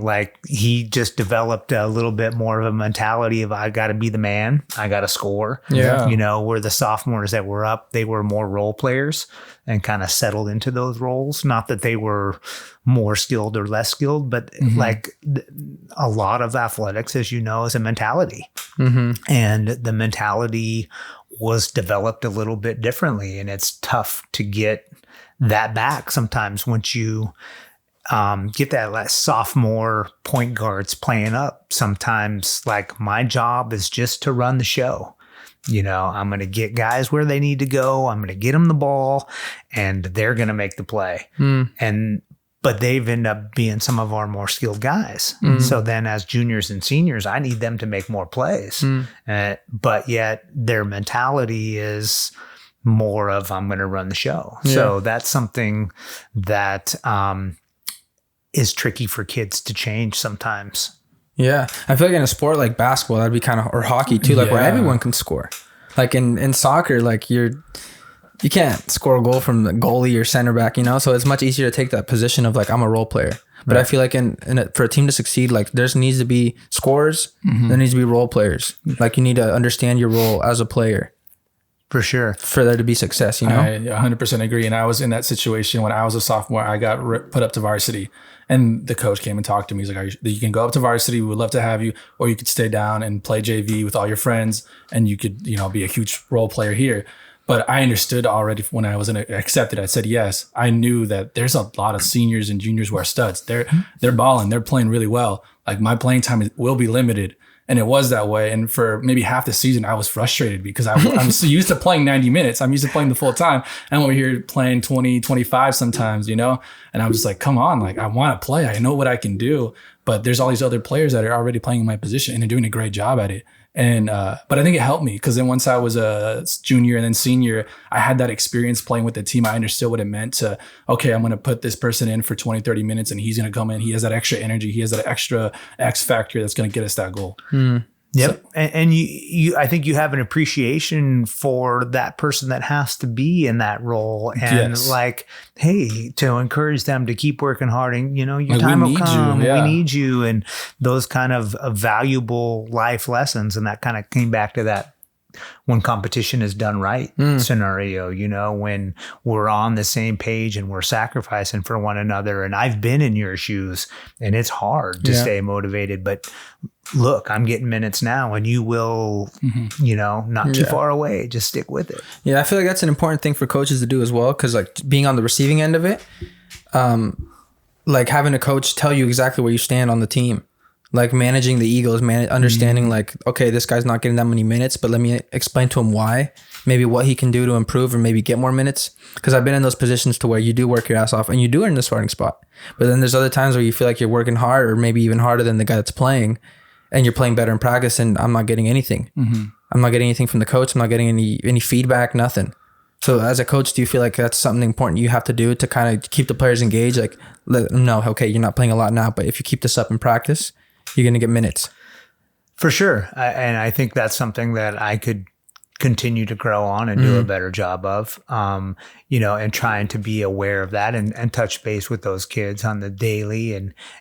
like he just developed a little bit more of a mentality of I got to be the man. I got to score. Yeah. Where the sophomores that were up, they were more role players and kind of settled into those roles. Not that they were more skilled or less skilled, but like a lot of athletics, as you know, is a mentality. And the mentality was developed a little bit differently. And it's tough to get that back sometimes once you get that sophomore point guards playing up. Sometimes like my job is just to run the show. I'm going to get guys where they need to go. I'm going to get them the ball and they're going to make the play. But they've ended up being some of our more skilled guys. So then as juniors and seniors, I need them to make more plays. But yet their mentality is more of I'm going to run the show. So that's something that, is tricky for kids to change sometimes. Yeah. I feel like in a sport like basketball, that'd be kind of, or hockey too, like where everyone can score. Like in soccer, like you can't score a goal from the goalie or center back, so it's much easier to take that position of like, I'm a role player. But I feel like for a team to succeed, like there needs to be scorers, there needs to be role players. Like you need to understand your role as a player. For sure. For there to be success, I 100% agree. And I was in that situation when I was a sophomore. I got put up to varsity, and the coach came and talked to me. He's like, you can go up to varsity. We would love to have you. Or you could stay down and play JV with all your friends, and you could, be a huge role player here. But I understood already when I was accepted. I said yes. I knew that there's a lot of seniors and juniors who are studs. They're balling. They're playing really well. Like my playing time will be limited. And it was that way. And for maybe half the season, I was frustrated because I'm so used to playing 90 minutes. I'm used to playing the full time. And I'm over here playing 20, 25 sometimes, And I'm just like, come on, like I want to play. I know what I can do. But there's all these other players that are already playing in my position and they're doing a great job at it. And but I think it helped me because then once I was a junior and then senior, I had that experience playing with the team. I understood what it meant to, okay, I'm going to put this person in for 20, 30 minutes and he's going to come in. He has that extra energy. He has that extra X factor that's going to get us that goal. Yep. So- And you, I think you have an appreciation for that person that has to be in that role, and Yes. like, hey, to encourage them to keep working hard, and your Like, we time will need you, come. yeah. We need you, and those kind of valuable life lessons. And that kind of came back to that when competition is done right scenario, when we're on the same page and we're sacrificing for one another. And I've been in your shoes, and it's hard to stay motivated, but look, I'm getting minutes now, and you will, not too far away. Just stick with it. Yeah, I feel like that's an important thing for coaches to do as well, because like being on the receiving end of it, like having a coach tell you exactly where you stand on the team, like managing the egos, understanding like, okay, this guy's not getting that many minutes, but let me explain to him why, maybe what he can do to improve or maybe get more minutes. Because I've been in those positions to where you do work your ass off and you do earn the starting spot, but then there's other times where you feel like you're working hard or maybe even harder than the guy that's playing, and you're playing better in practice, and I'm not getting anything. I'm not getting anything from the coach. I'm not getting any feedback, nothing. So as a coach, do you feel like that's something important you have to do to kind of keep the players engaged? Like, let them know, okay, you're not playing a lot now, but if you keep this up in practice, you're going to get minutes. For sure. And I think that's something that I could continue to grow on and do a better job of, and trying to be aware of that and touch base with those kids on the daily.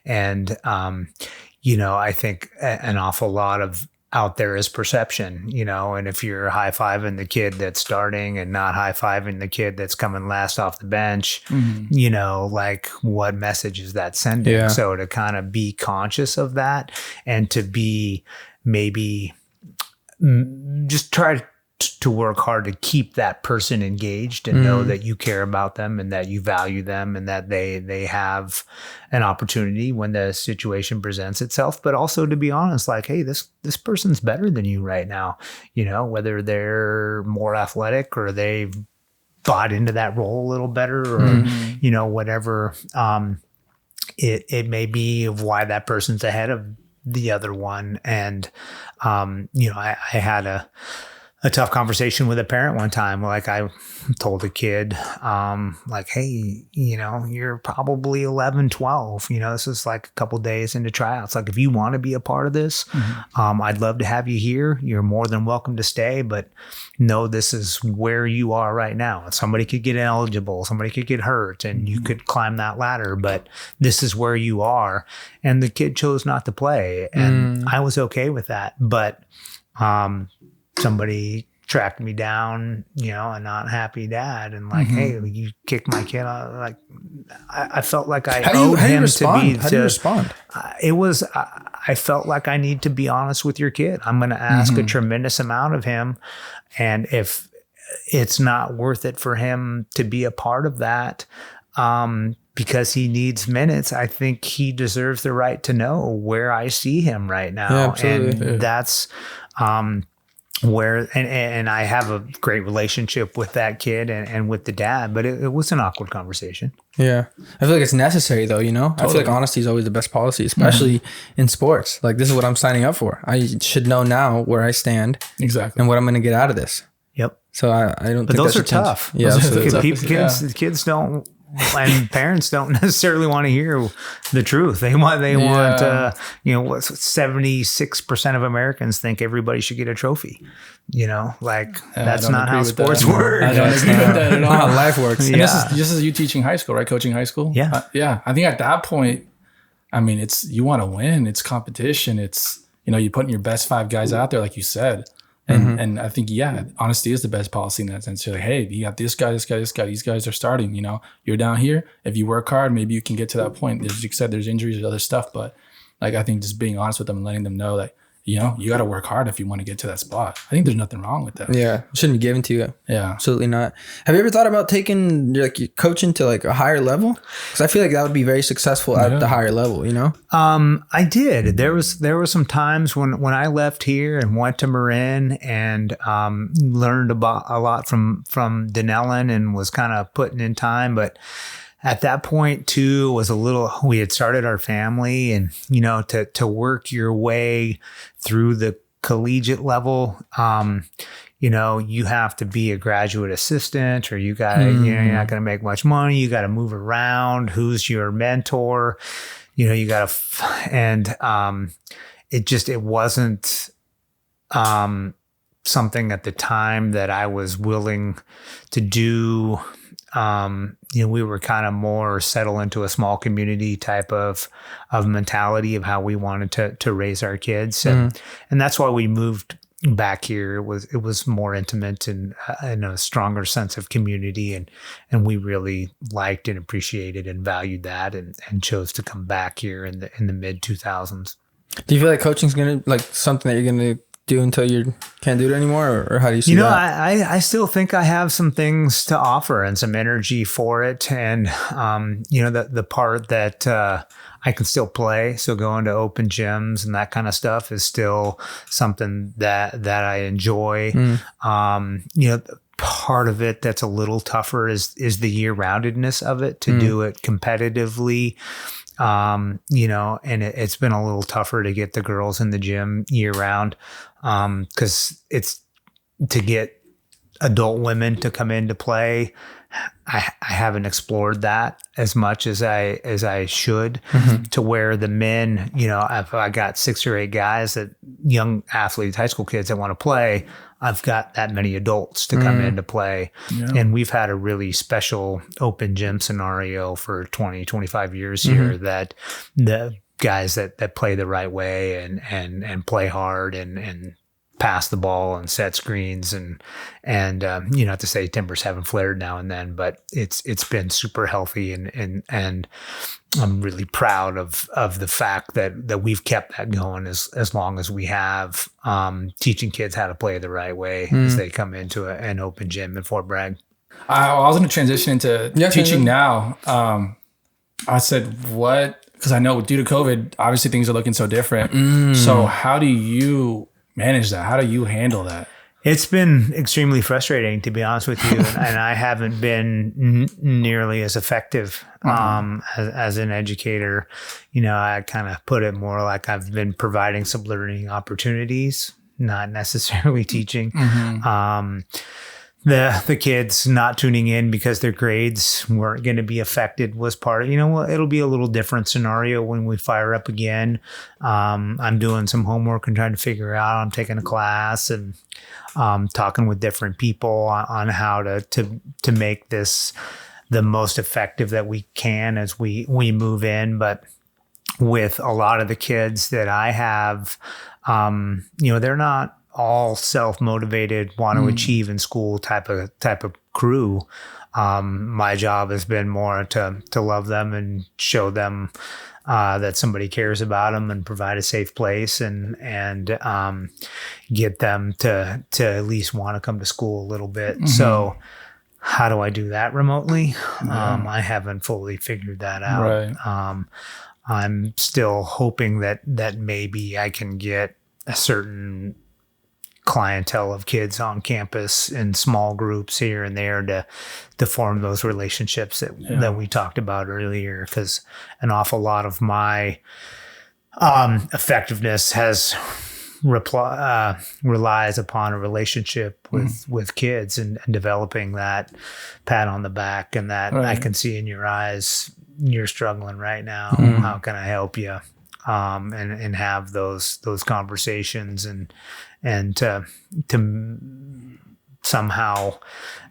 And I think an awful lot of out there is perception, and if you're high-fiving the kid that's starting and not high-fiving the kid that's coming last off the bench, like what message is that sending? Yeah. So to kind of be conscious of that, and to be maybe just try to work hard to keep that person engaged and know that you care about them and that you value them and that they have an opportunity when the situation presents itself. But also to be honest, like, hey, this person's better than you right now, whether they're more athletic or they've bought into that role a little better or, whatever it may be of why that person's ahead of the other one. And, I had a tough conversation with a parent one time. Like, I told a kid, like, hey, you're probably 11, 12, this is like a couple days into tryouts. Like, if you want to be a part of this, I'd love to have you here. You're more than welcome to stay, but know this is where you are right now. And somebody could get ineligible, somebody could get hurt, and you could climb that ladder, but this is where you are. And the kid chose not to play. And I was okay with that. But, somebody tracked me down, a not happy dad, and like, hey, you kicked my kid out. Like, I felt like I owed him to be. How do you respond? I felt like I need to be honest with your kid. I'm going to ask a tremendous amount of him, and if it's not worth it for him to be a part of that, because he needs minutes, I think he deserves the right to know where I see him right now. Yeah, absolutely. And that's where, and I have a great relationship with that kid and with the dad, but it was an awkward conversation. Yeah. I feel like it's necessary though, Totally. I feel like honesty is always the best policy, especially in sports. Like, this is what I'm signing up for. I should know now where I stand. Exactly. And what I'm going to get out of this. Yep. So I don't But think those that are should change. tough. Yeah, absolutely. Kids don't, and parents don't necessarily want to hear the truth. They want, 76% of Americans think everybody should get a trophy. That's not how sports work. I don't agree with that at all. How life works. And this is you teaching high school, right? Coaching high school? Yeah. Yeah. I think at that point, I mean, you want to win. It's competition. It's, you putting your best 5 guys out there, like you said. And I think, honesty is the best policy in that sense. You're like, hey, you got this guy, this guy, this guy. These guys are starting, you're down here. If you work hard, maybe you can get to that point. As you said, there's injuries, there's other stuff. But like, I think just being honest with them and letting them know that, you got to work hard if you want to get to that spot. I think there's nothing wrong with that. Yeah. It shouldn't be given to you. Yeah. Absolutely not. Have you ever thought about taking your coaching to like a higher level? Because I feel like that would be very successful at the higher level, I did. There were some times when I left here and went to Marin and learned about a lot from Denellen and was kind of putting in time, but at that point too we had started our family, and to work your way through the collegiate level, you have to be a graduate assistant, or you got you're not going to make much money. You got to move around. Who's your mentor? You got to, and it wasn't something at the time that I was willing to do. We were kind of more settle into a small community type of mentality of how we wanted to raise our kids. And that's why we moved back here. It was more intimate and a stronger sense of community. And we really liked and appreciated and valued that and chose to come back here in the mid 2000s. Do you feel like coaching's going to like something that you're going to do until you can't do it anymore, or how do you see that? I still think I have some things to offer and some energy for it, and the part that I can still play, so going to open gyms and that kind of stuff is still something that I enjoy. Part of it that's a little tougher is the year-roundedness of it, to do it competitively. And it's been a little tougher to get the girls in the gym year round, because it's to get adult women to come in to play. I haven't explored that as much as I should, to where the men, if I got 6 or 8 guys, that young athletes, high school kids that want to play, I've got that many adults to come in to play. Yeah. And we've had a really special open gym scenario for 20, 25 years here, that the guys that play the right way and play hard and pass the ball and set screens and not to say Timbers haven't flared now and then, but it's been super healthy and I'm really proud of the fact that we've kept that going as long as we have, teaching kids how to play the right way as they come into an open gym in Fort Bragg. I was going to transition into teaching now. I said, what? Because I know due to COVID, obviously things are looking so different. So how do you manage that? How do you handle that? It's been extremely frustrating, to be honest with you, and I haven't been nearly as effective as an educator. I kind of put it more like I've been providing some learning opportunities, not necessarily teaching. The kids not tuning in because their grades weren't going to be affected was part of, it'll be a little different scenario when we fire up again. I'm doing some homework and trying to figure out, I'm taking a class and talking with different people on how to make this the most effective that we can as we move in. But with a lot of the kids that I have, they're not all self-motivated, want to achieve in school type of crew. My job has been more to love them and show them that somebody cares about them and provide a safe place and get them to at least want to come to school a little bit. So how do I do that remotely? I haven't fully figured that out. Right. I'm still hoping that maybe I can get a certain clientele of kids on campus in small groups here and there to form those relationships that we talked about earlier, because an awful lot of my effectiveness relies upon a relationship with kids and developing that pat on the back and that I can see in your eyes you're struggling right now. How can I help you? And have those conversations and to somehow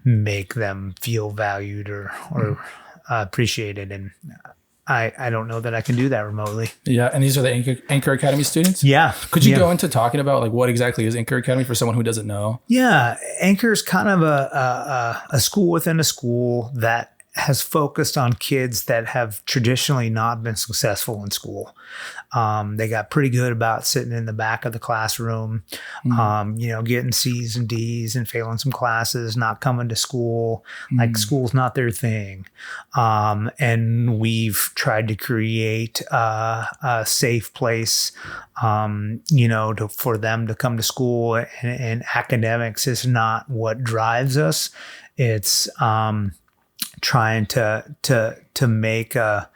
make them feel valued or appreciated. And I don't know that I can do that remotely. Yeah. And these are the Anchor Academy students? Yeah. Could you go into talking about like what exactly is Anchor Academy for someone who doesn't know? Yeah. Anchor is kind of a school within a school that has focused on kids that have traditionally not been successful in school. They got pretty good about sitting in the back of the classroom, getting C's and D's and failing some classes, not coming to school, like school's not their thing. And we've tried to create a safe place, for them to come to school, and academics is not what drives us. It's, trying to make a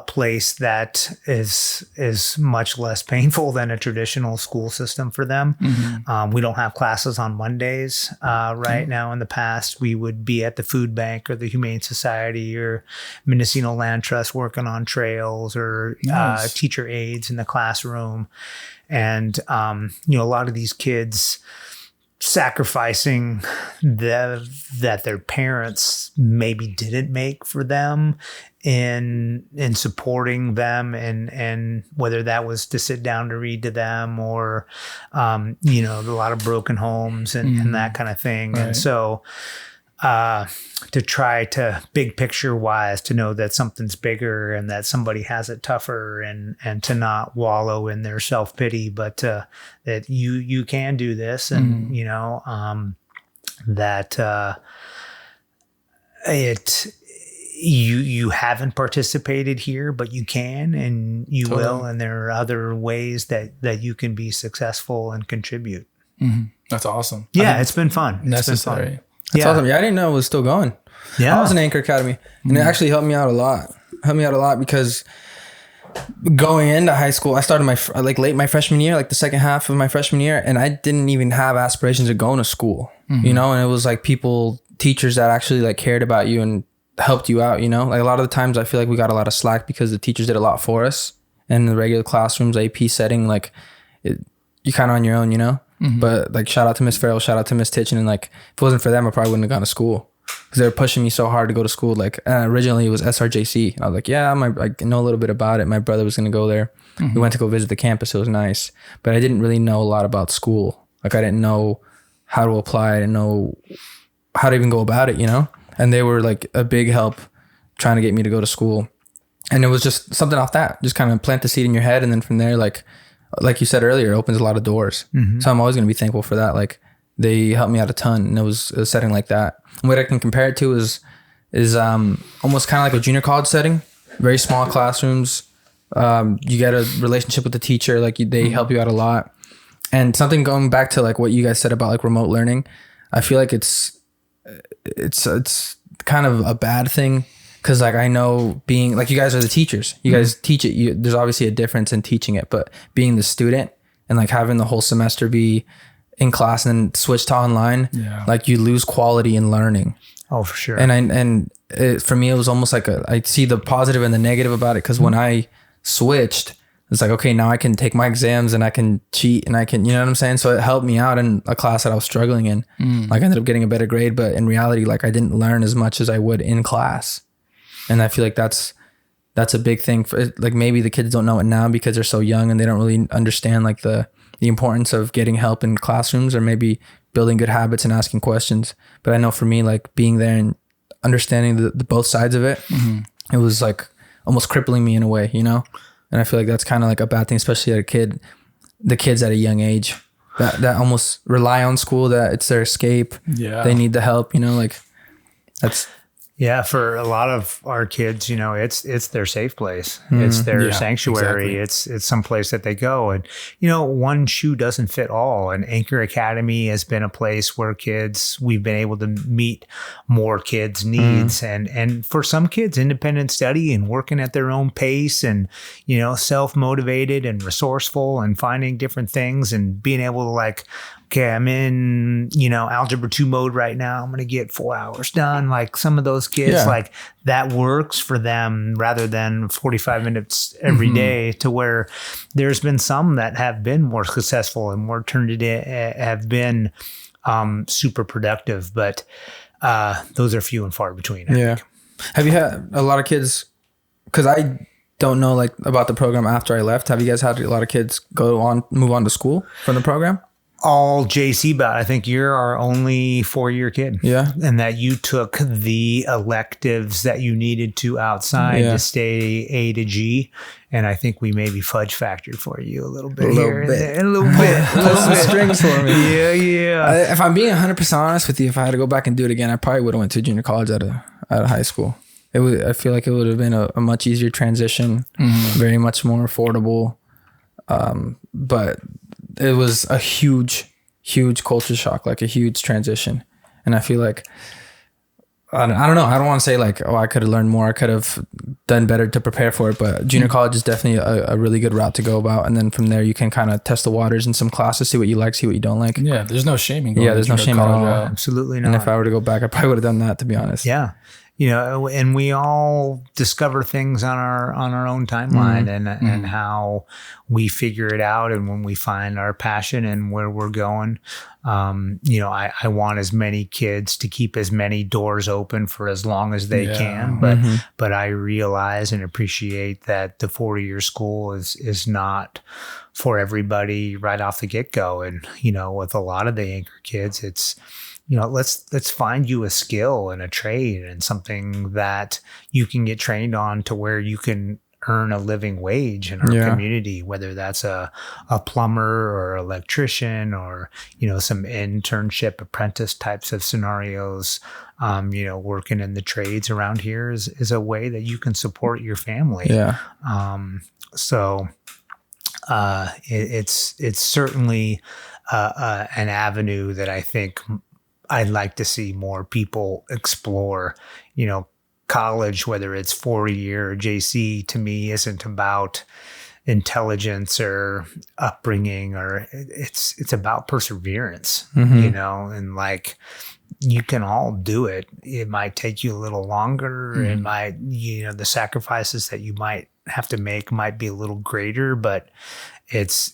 place that is much less painful than a traditional school system for them. We don't have classes on Mondays right now. In the past, we would be at the food bank or the Humane Society or Mendocino Land Trust working on trails or teacher aides in the classroom. And, a lot of these kids sacrificing that their parents maybe didn't make for them in supporting them, and whether that was to sit down to read to them or a lot of broken homes and that kind of thing. Right. And so to try to big picture wise to know that something's bigger and that somebody has it tougher, and to not wallow in their self-pity, but that you can do this, and that you haven't participated here, but you can, and you will, and there are other ways that you can be successful and contribute. That's awesome. Yeah, it's been fun. Necessary. That's awesome. Yeah, I didn't know it was still going. Yeah, I was in Anchor Academy, and it actually helped me out a lot. Because going into high school, I started my freshman year, like the second half of my freshman year, and I didn't even have aspirations of going to school. And it was like teachers that actually like cared about you and helped you out. Like a lot of the times, I feel like we got a lot of slack because the teachers did a lot for us. And in the regular classrooms, AP setting, like you kind of on your own. But like shout out to Miss Farrell, shout out to Miss Titchen, and like if it wasn't for them, I probably wouldn't have gone to school because they were pushing me so hard to go to school. Like originally it was SRJC. I was like, yeah, I know a little bit about it. My brother was gonna go there. We went to go visit the campus. It was nice, but I didn't really know a lot about school. Like I didn't know how to apply. I didn't know how to even go about it. And they were like a big help trying to get me to go to school. And it was just something off that, just kind of plant the seed in your head, and then from there, like you said earlier, it opens a lot of doors. So I'm always going to be thankful for that. Like they helped me out a ton, and it was a setting like that. And what I can compare it to is almost kind of like a junior college setting, very small classrooms. You get a relationship with the teacher, like they help you out a lot. And something going back to like what you guys said about like remote learning, I feel like it's kind of a bad thing. Cause like I know being like you guys are the teachers, you guys teach it. There's obviously a difference in teaching it, but being the student and like having the whole semester be in class and then switch to online, like you lose quality in learning. Oh, for sure. For me, it was almost like I see the positive and the negative about it. Cause when I switched, it's like, okay, now I can take my exams and I can cheat and I can, you know what I'm saying? So it helped me out in a class that I was struggling in. Like I ended up getting a better grade, but in reality, like I didn't learn as much as I would in class. And I feel like that's a big thing for like maybe the kids don't know it now because they're so young and they don't really understand like the importance of getting help in classrooms or maybe building good habits and asking questions. But I know for me, like being there and understanding the both sides of it, it was like almost crippling me in a way, And I feel like that's kind of like a bad thing, especially the kids at a young age that almost rely on school, that it's their escape. Yeah. They need the help, like that's. Yeah, for a lot of our kids, it's their safe place. It's their sanctuary. Exactly. It's some place that they go. And, one shoe doesn't fit all. And Anchor Academy has been a place where we've been able to meet more kids' needs. And for some kids, independent study and working at their own pace and, self-motivated and resourceful and finding different things and being able to like, okay, I'm in, algebra 2 mode right now. I'm going to get 4 hours done. Like some of those kids, like that works for them rather than 45 minutes every day, to where there's been some that have been more successful and more turned it in, have been super productive. But those are few and far between. I think. Have you had a lot of kids? Because I don't know like about the program after I left. Have you guys had a lot of kids move on to school from the program? All JC bout. I think you're our only 4-year kid. Yeah. And that you took the electives that you needed to outside to stay A to G. And I think we maybe fudge factored for you a little bit here. A little bit. Pull some strings for me. Yeah. If I'm being 100% honest with you, if I had to go back and do it again, I probably would have went to junior college out of high school. I feel like it would have been a much easier transition, very much more affordable. But it was a huge culture shock, like a huge transition. And I feel like I don't know. I don't want to say like, oh, I could have learned more. I could have done better to prepare for it. But junior college is definitely a really good route to go about. And then from there, you can kind of test the waters in some classes, see what you like, see what you don't like. Yeah, there's no shaming. Yeah, there's no shame at all. Absolutely not. And if I were to go back, I probably would have done that, to be honest. Yeah. You know, and we all discover things on our own timeline and how we figure it out, and when we find our passion and where we're going. You know, I want as many kids to keep as many doors open for as long as they can, but I realize and appreciate that the 4-year school is not for everybody right off the get-go. And, you know, with a lot of the anchor kids, it's, you know, let's find you a skill and a trade and something that you can get trained on to where you can earn a living wage in our community, whether that's a plumber or electrician or, you know, some internship apprentice types of scenarios. You know, working in the trades around here is a way that you can support your family. Yeah. So it's certainly an avenue that I think I'd like to see more people explore. You know, college, whether it's 4-year or JC, to me isn't about intelligence or upbringing, or it's about perseverance, you know, and like you can all do it. It might take you a little longer. It might, you know, the sacrifices that you might have to make might be a little greater, but it's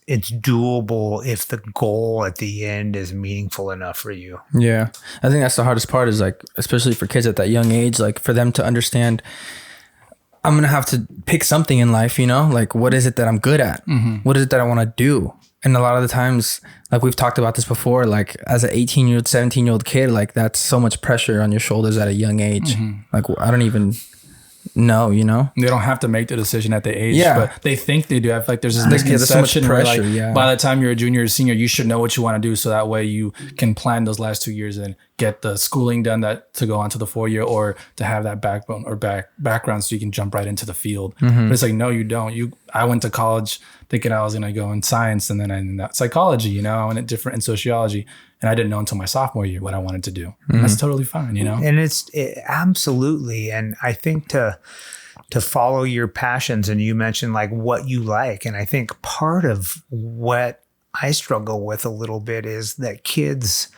doable if the goal at the end is meaningful enough for you. Yeah. I think that's the hardest part, is like, especially for kids at that young age, like for them to understand, I'm going to have to pick something in life, you know, like what is it that I'm good at? What is it that I want to do? And a lot of the times, like we've talked about this before, like as an 18-year-old, 17-year-old kid, like that's so much pressure on your shoulders at a young age. Like I don't even know, you know? They don't have to make the decision at the age, Yeah. but they think they do. I feel like there's this There's so much misconception where pressure, like by the time you're a junior or senior, you should know what you want to do, so that way you can plan those last 2 years and get the schooling done that to go on to the 4-year, or to have that backbone or background so you can jump right into the field. But it's like, no, you don't. I went to college thinking I was going to go in science, and then I ended psychology, you know, and in sociology. And I didn't know until my sophomore year what I wanted to do. That's totally fine, you know? And it's absolutely. And I think to follow your passions, and you mentioned like what you like. And I think part of what I struggle with a little bit is that kids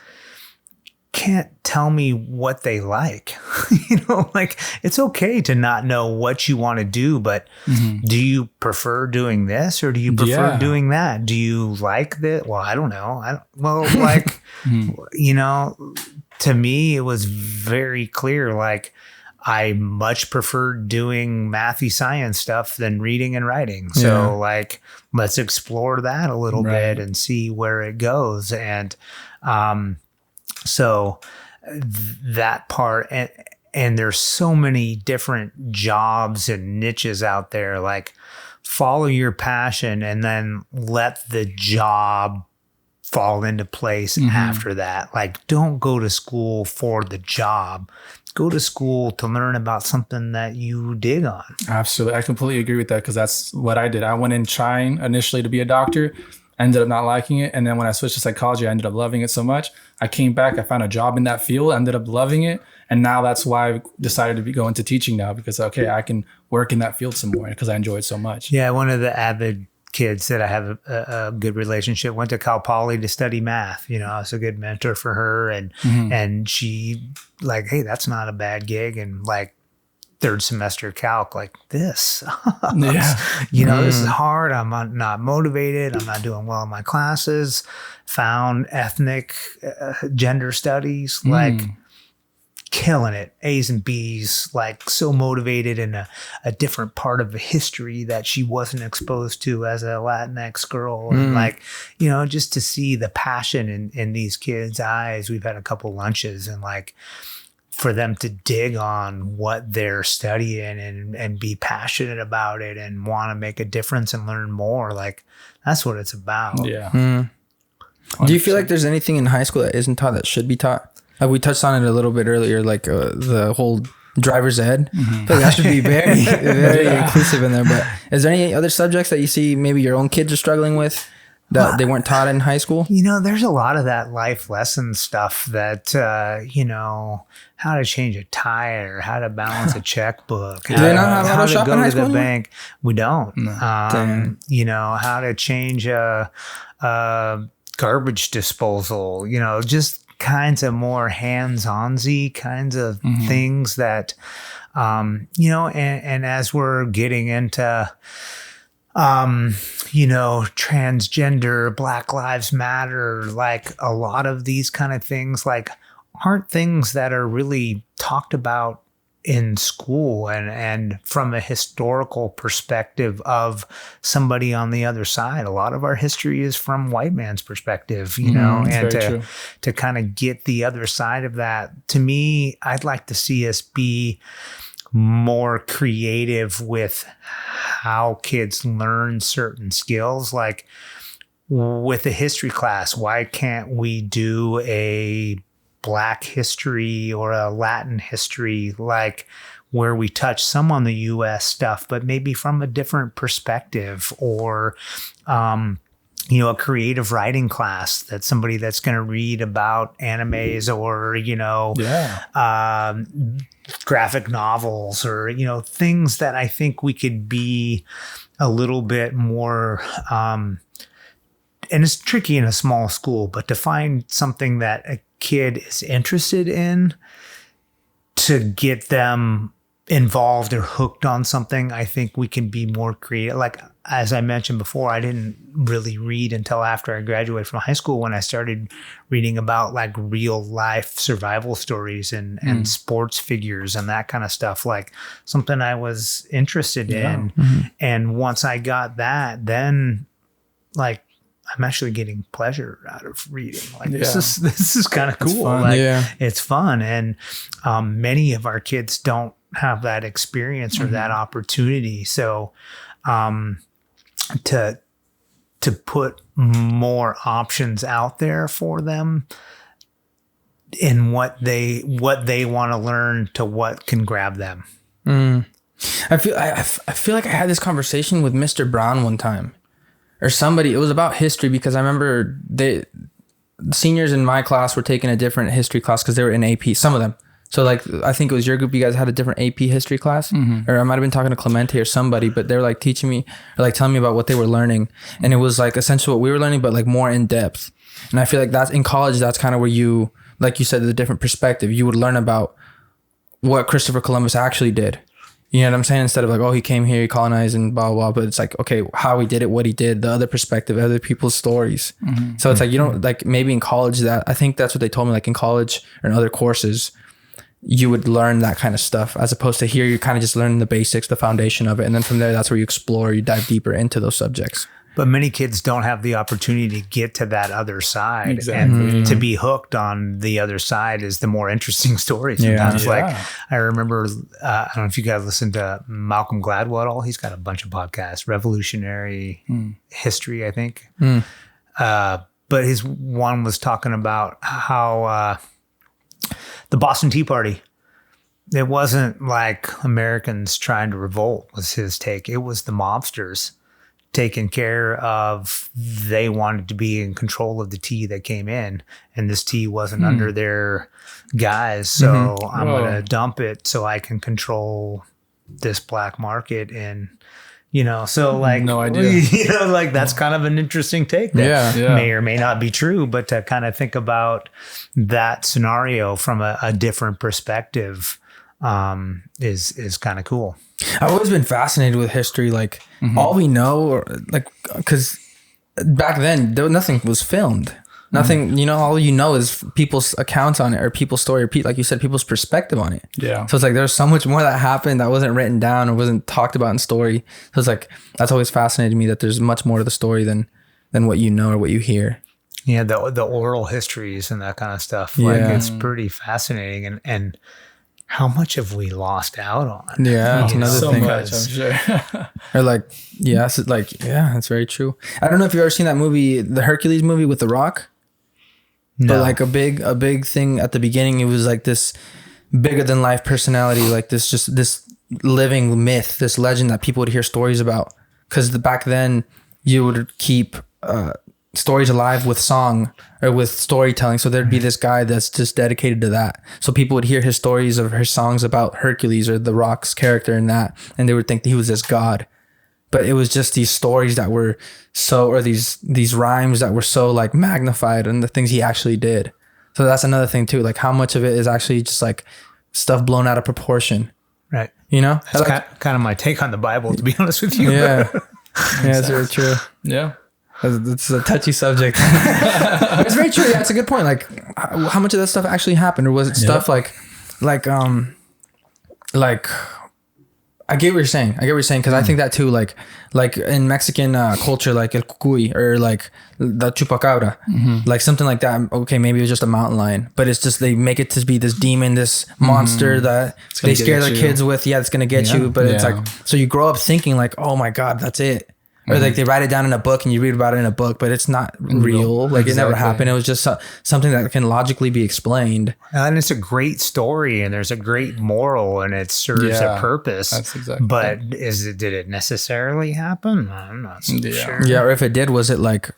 can't tell me what they like. You know, like it's okay to not know what you want to do, but do you prefer doing this or do you prefer doing that? Do you like that? Well, I don't know. Like, you know, to me, it was very clear. Like I much preferred doing mathy science stuff than reading and writing. So like, let's explore that a little bit and see where it goes. And, so that part, and there's so many different jobs and niches out there, like follow your passion and then let the job fall into place after that. Like don't go to school for the job. Go to school to learn about something that you dig on. Absolutely. I completely agree with that, because that's what I did. I went in trying initially to be a doctor. I ended up not liking it. And then when I switched to psychology, I ended up loving it so much. I came back, I found a job in that field, ended up loving it. And now that's why I decided to go into teaching now, because, okay, I can work in that field some more because I enjoy it so much. Yeah, one of the avid kids that I have a good relationship went to Cal Poly to study math. You know, I was a good mentor for her. And she like, hey, that's not a bad gig. And like, third semester calc, like this, you know, this is hard. I'm not motivated. I'm not doing well in my classes. Found ethnic gender studies, like killing it. A's and B's, like so motivated in a different part of the history that she wasn't exposed to as a Latinx girl. And like, you know, just to see the passion in these kids' eyes. We've had a couple lunches, and like, for them to dig on what they're studying and be passionate about it and want to make a difference and learn more. Like that's what it's about. Yeah. Do you feel like there's anything in high school that isn't taught that should be taught? Like we touched on it a little bit earlier, like the whole driver's ed. I feel like that should be very inclusive in there. But is there any other subjects that you see maybe your own kids are struggling with? that they weren't taught in high school? There's a lot of that life lesson stuff that, how to change a tire, how to balance a checkbook. Do they not have how auto to shop go in high to the school? bank. We don't. Damn. How to change a garbage disposal, just kinds of more hands-on-y kinds of things that, and as we're getting into, transgender, Black Lives Matter, like a lot of these kind of things, like aren't things that are really talked about in school and from a historical perspective of somebody on the other side. A lot of our history is from white man's perspective, and to kind of get the other side of that. To me, I'd like to see us be more creative with how kids learn certain skills. Like with a history class, why can't we do a Black history or a Latin history, like where we touch some on the U.S. stuff, but maybe from a different perspective, or a creative writing class that's somebody that's going to read about animes or graphic novels, or things that I think we could be a little bit more. And it's tricky in a small school, but to find something that a kid is interested in, to get them involved or hooked on something, I think we can be more creative. Like, as I mentioned before, I didn't really read until after I graduated from high school, when I started reading about like real life survival stories and sports figures and that kind of stuff, like something I was interested in. And once I got that, then like I'm actually getting pleasure out of reading. Like this is kind of cool. Like it's fun. And many of our kids don't have that experience or that opportunity. So to put more options out there for them in what they want to learn to what can grab them. I feel like I had this conversation with Mr. Brown one time. Or somebody, it was about history, because I remember the seniors in my class were taking a different history class because they were in AP, some of them. So like, I think it was your group, you guys had a different AP history class, or I might've been talking to Clemente or somebody, but they were like teaching me, or like telling me about what they were learning. And it was like essentially what we were learning, but like more in depth. And I feel like that's in college, that's kind of where you, like you said, the different perspective, you would learn about what Christopher Columbus actually did. You know what I'm saying? Instead of like, oh, he came here, he colonized and blah, blah, but it's like, okay, how he did it, what he did, the other perspective, other people's stories. So it's like, you don't like, maybe in college I think that's what they told me, like in college or in other courses, you would learn that kind of stuff, as opposed to here, you're kind of just learning the basics, the foundation of it. And then from there, that's where you explore, you dive deeper into those subjects. But many kids don't have the opportunity to get to that other side, and to be hooked on the other side is the more interesting story. Sometimes, like I remember, I don't know if you guys listen to Malcolm Gladwell at all. He's got a bunch of podcasts, Revolutionary History, I think. But his one was talking about how the Boston Tea Party, it wasn't like Americans trying to revolt, was his take. It was the mobsters taken care of. They wanted to be in control of the tea that came in, and this tea wasn't under their guise. So I'm going to dump it so I can control this black market. And, so like, no idea. Like that's kind of an interesting take that may or may not be true, but to kind of think about that scenario from a different perspective is kind of cool. I've always been fascinated with history. Like all we know, like, because back then nothing was filmed. Nothing, all you know is people's accounts on it, or people's story, or like you said, people's perspective on it. Yeah. So it's like there's so much more that happened that wasn't written down or wasn't talked about in story. So it's like that's always fascinated me, that there's much more to the story than what you know or what you hear. Yeah, the oral histories and that kind of stuff. Like it's pretty fascinating, and how much have we lost out on? Yeah, that's another so thing. Much, I'm sure. Or like, that's very true. I don't know if you've ever seen that movie, the Hercules movie with The Rock. No. But like a big thing at the beginning, it was like this bigger than life personality, like this living myth, this legend that people would hear stories about. Because back then you would keep stories alive with song or with storytelling. So there'd be this guy that's just dedicated to that. So people would hear his stories of his songs about Hercules or The Rock's character in that, and they would think that he was this god. But it was just these stories that were so, or these rhymes that were so like magnified and the things he actually did. So that's another thing too. Like how much of it is actually just like stuff blown out of proportion. Right. You know? That's kind of my take on the Bible, to be honest with you. Yeah. Yeah, it's very true. Yeah. It's a touchy subject. It's very true. Yeah, it's a good point. Like how much of that stuff actually happened, or was it stuff like I get what you're saying. Because I think that too, like in Mexican culture, like el cucuy or like the chupacabra, like something like that. Okay, maybe it was just a mountain lion, but it's just they make it to be this demon, this monster that they scare their kids with. Yeah, it's gonna get you. But it's like, so you grow up thinking like, oh my God, that's it. Or like they write it down in a book and you read about it in a book, but it's not real. Like it never happened. It was just something that can logically be explained. And it's a great story and there's a great moral and it serves a purpose. That's exactly. But did it necessarily happen? I'm not so sure. Yeah, or if it did, was it like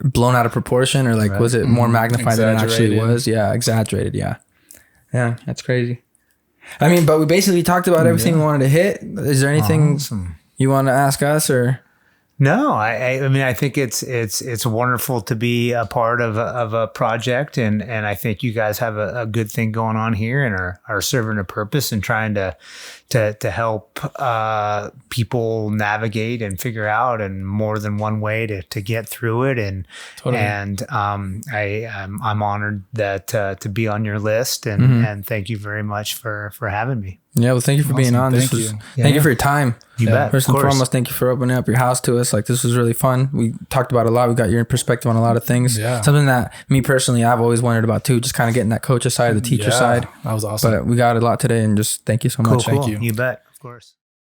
blown out of proportion, or like was it more magnified than it actually was? Yeah, exaggerated. Yeah, that's crazy. I mean, but we basically talked about everything we wanted to hit. Is there anything you want to ask us or? No, I mean, I think it's wonderful to be a part of a project, and I think you guys have a good thing going on here, and are serving a purpose and trying to help people navigate and figure out, and more than one way to get through it, and I'm honored that to be on your list, and thank you very much for having me. Yeah, well, thank you for being on. Thank you for your time. You bet. First and foremost, thank you for opening up your house to us. Like, this was really fun. We talked about a lot. We got your perspective on a lot of things. Yeah. Something that me personally, I've always wondered about too, just kind of getting that coach's side, the teacher side. That was awesome. But we got a lot today, and just thank you so much. Cool. Thank you. You bet. Of course.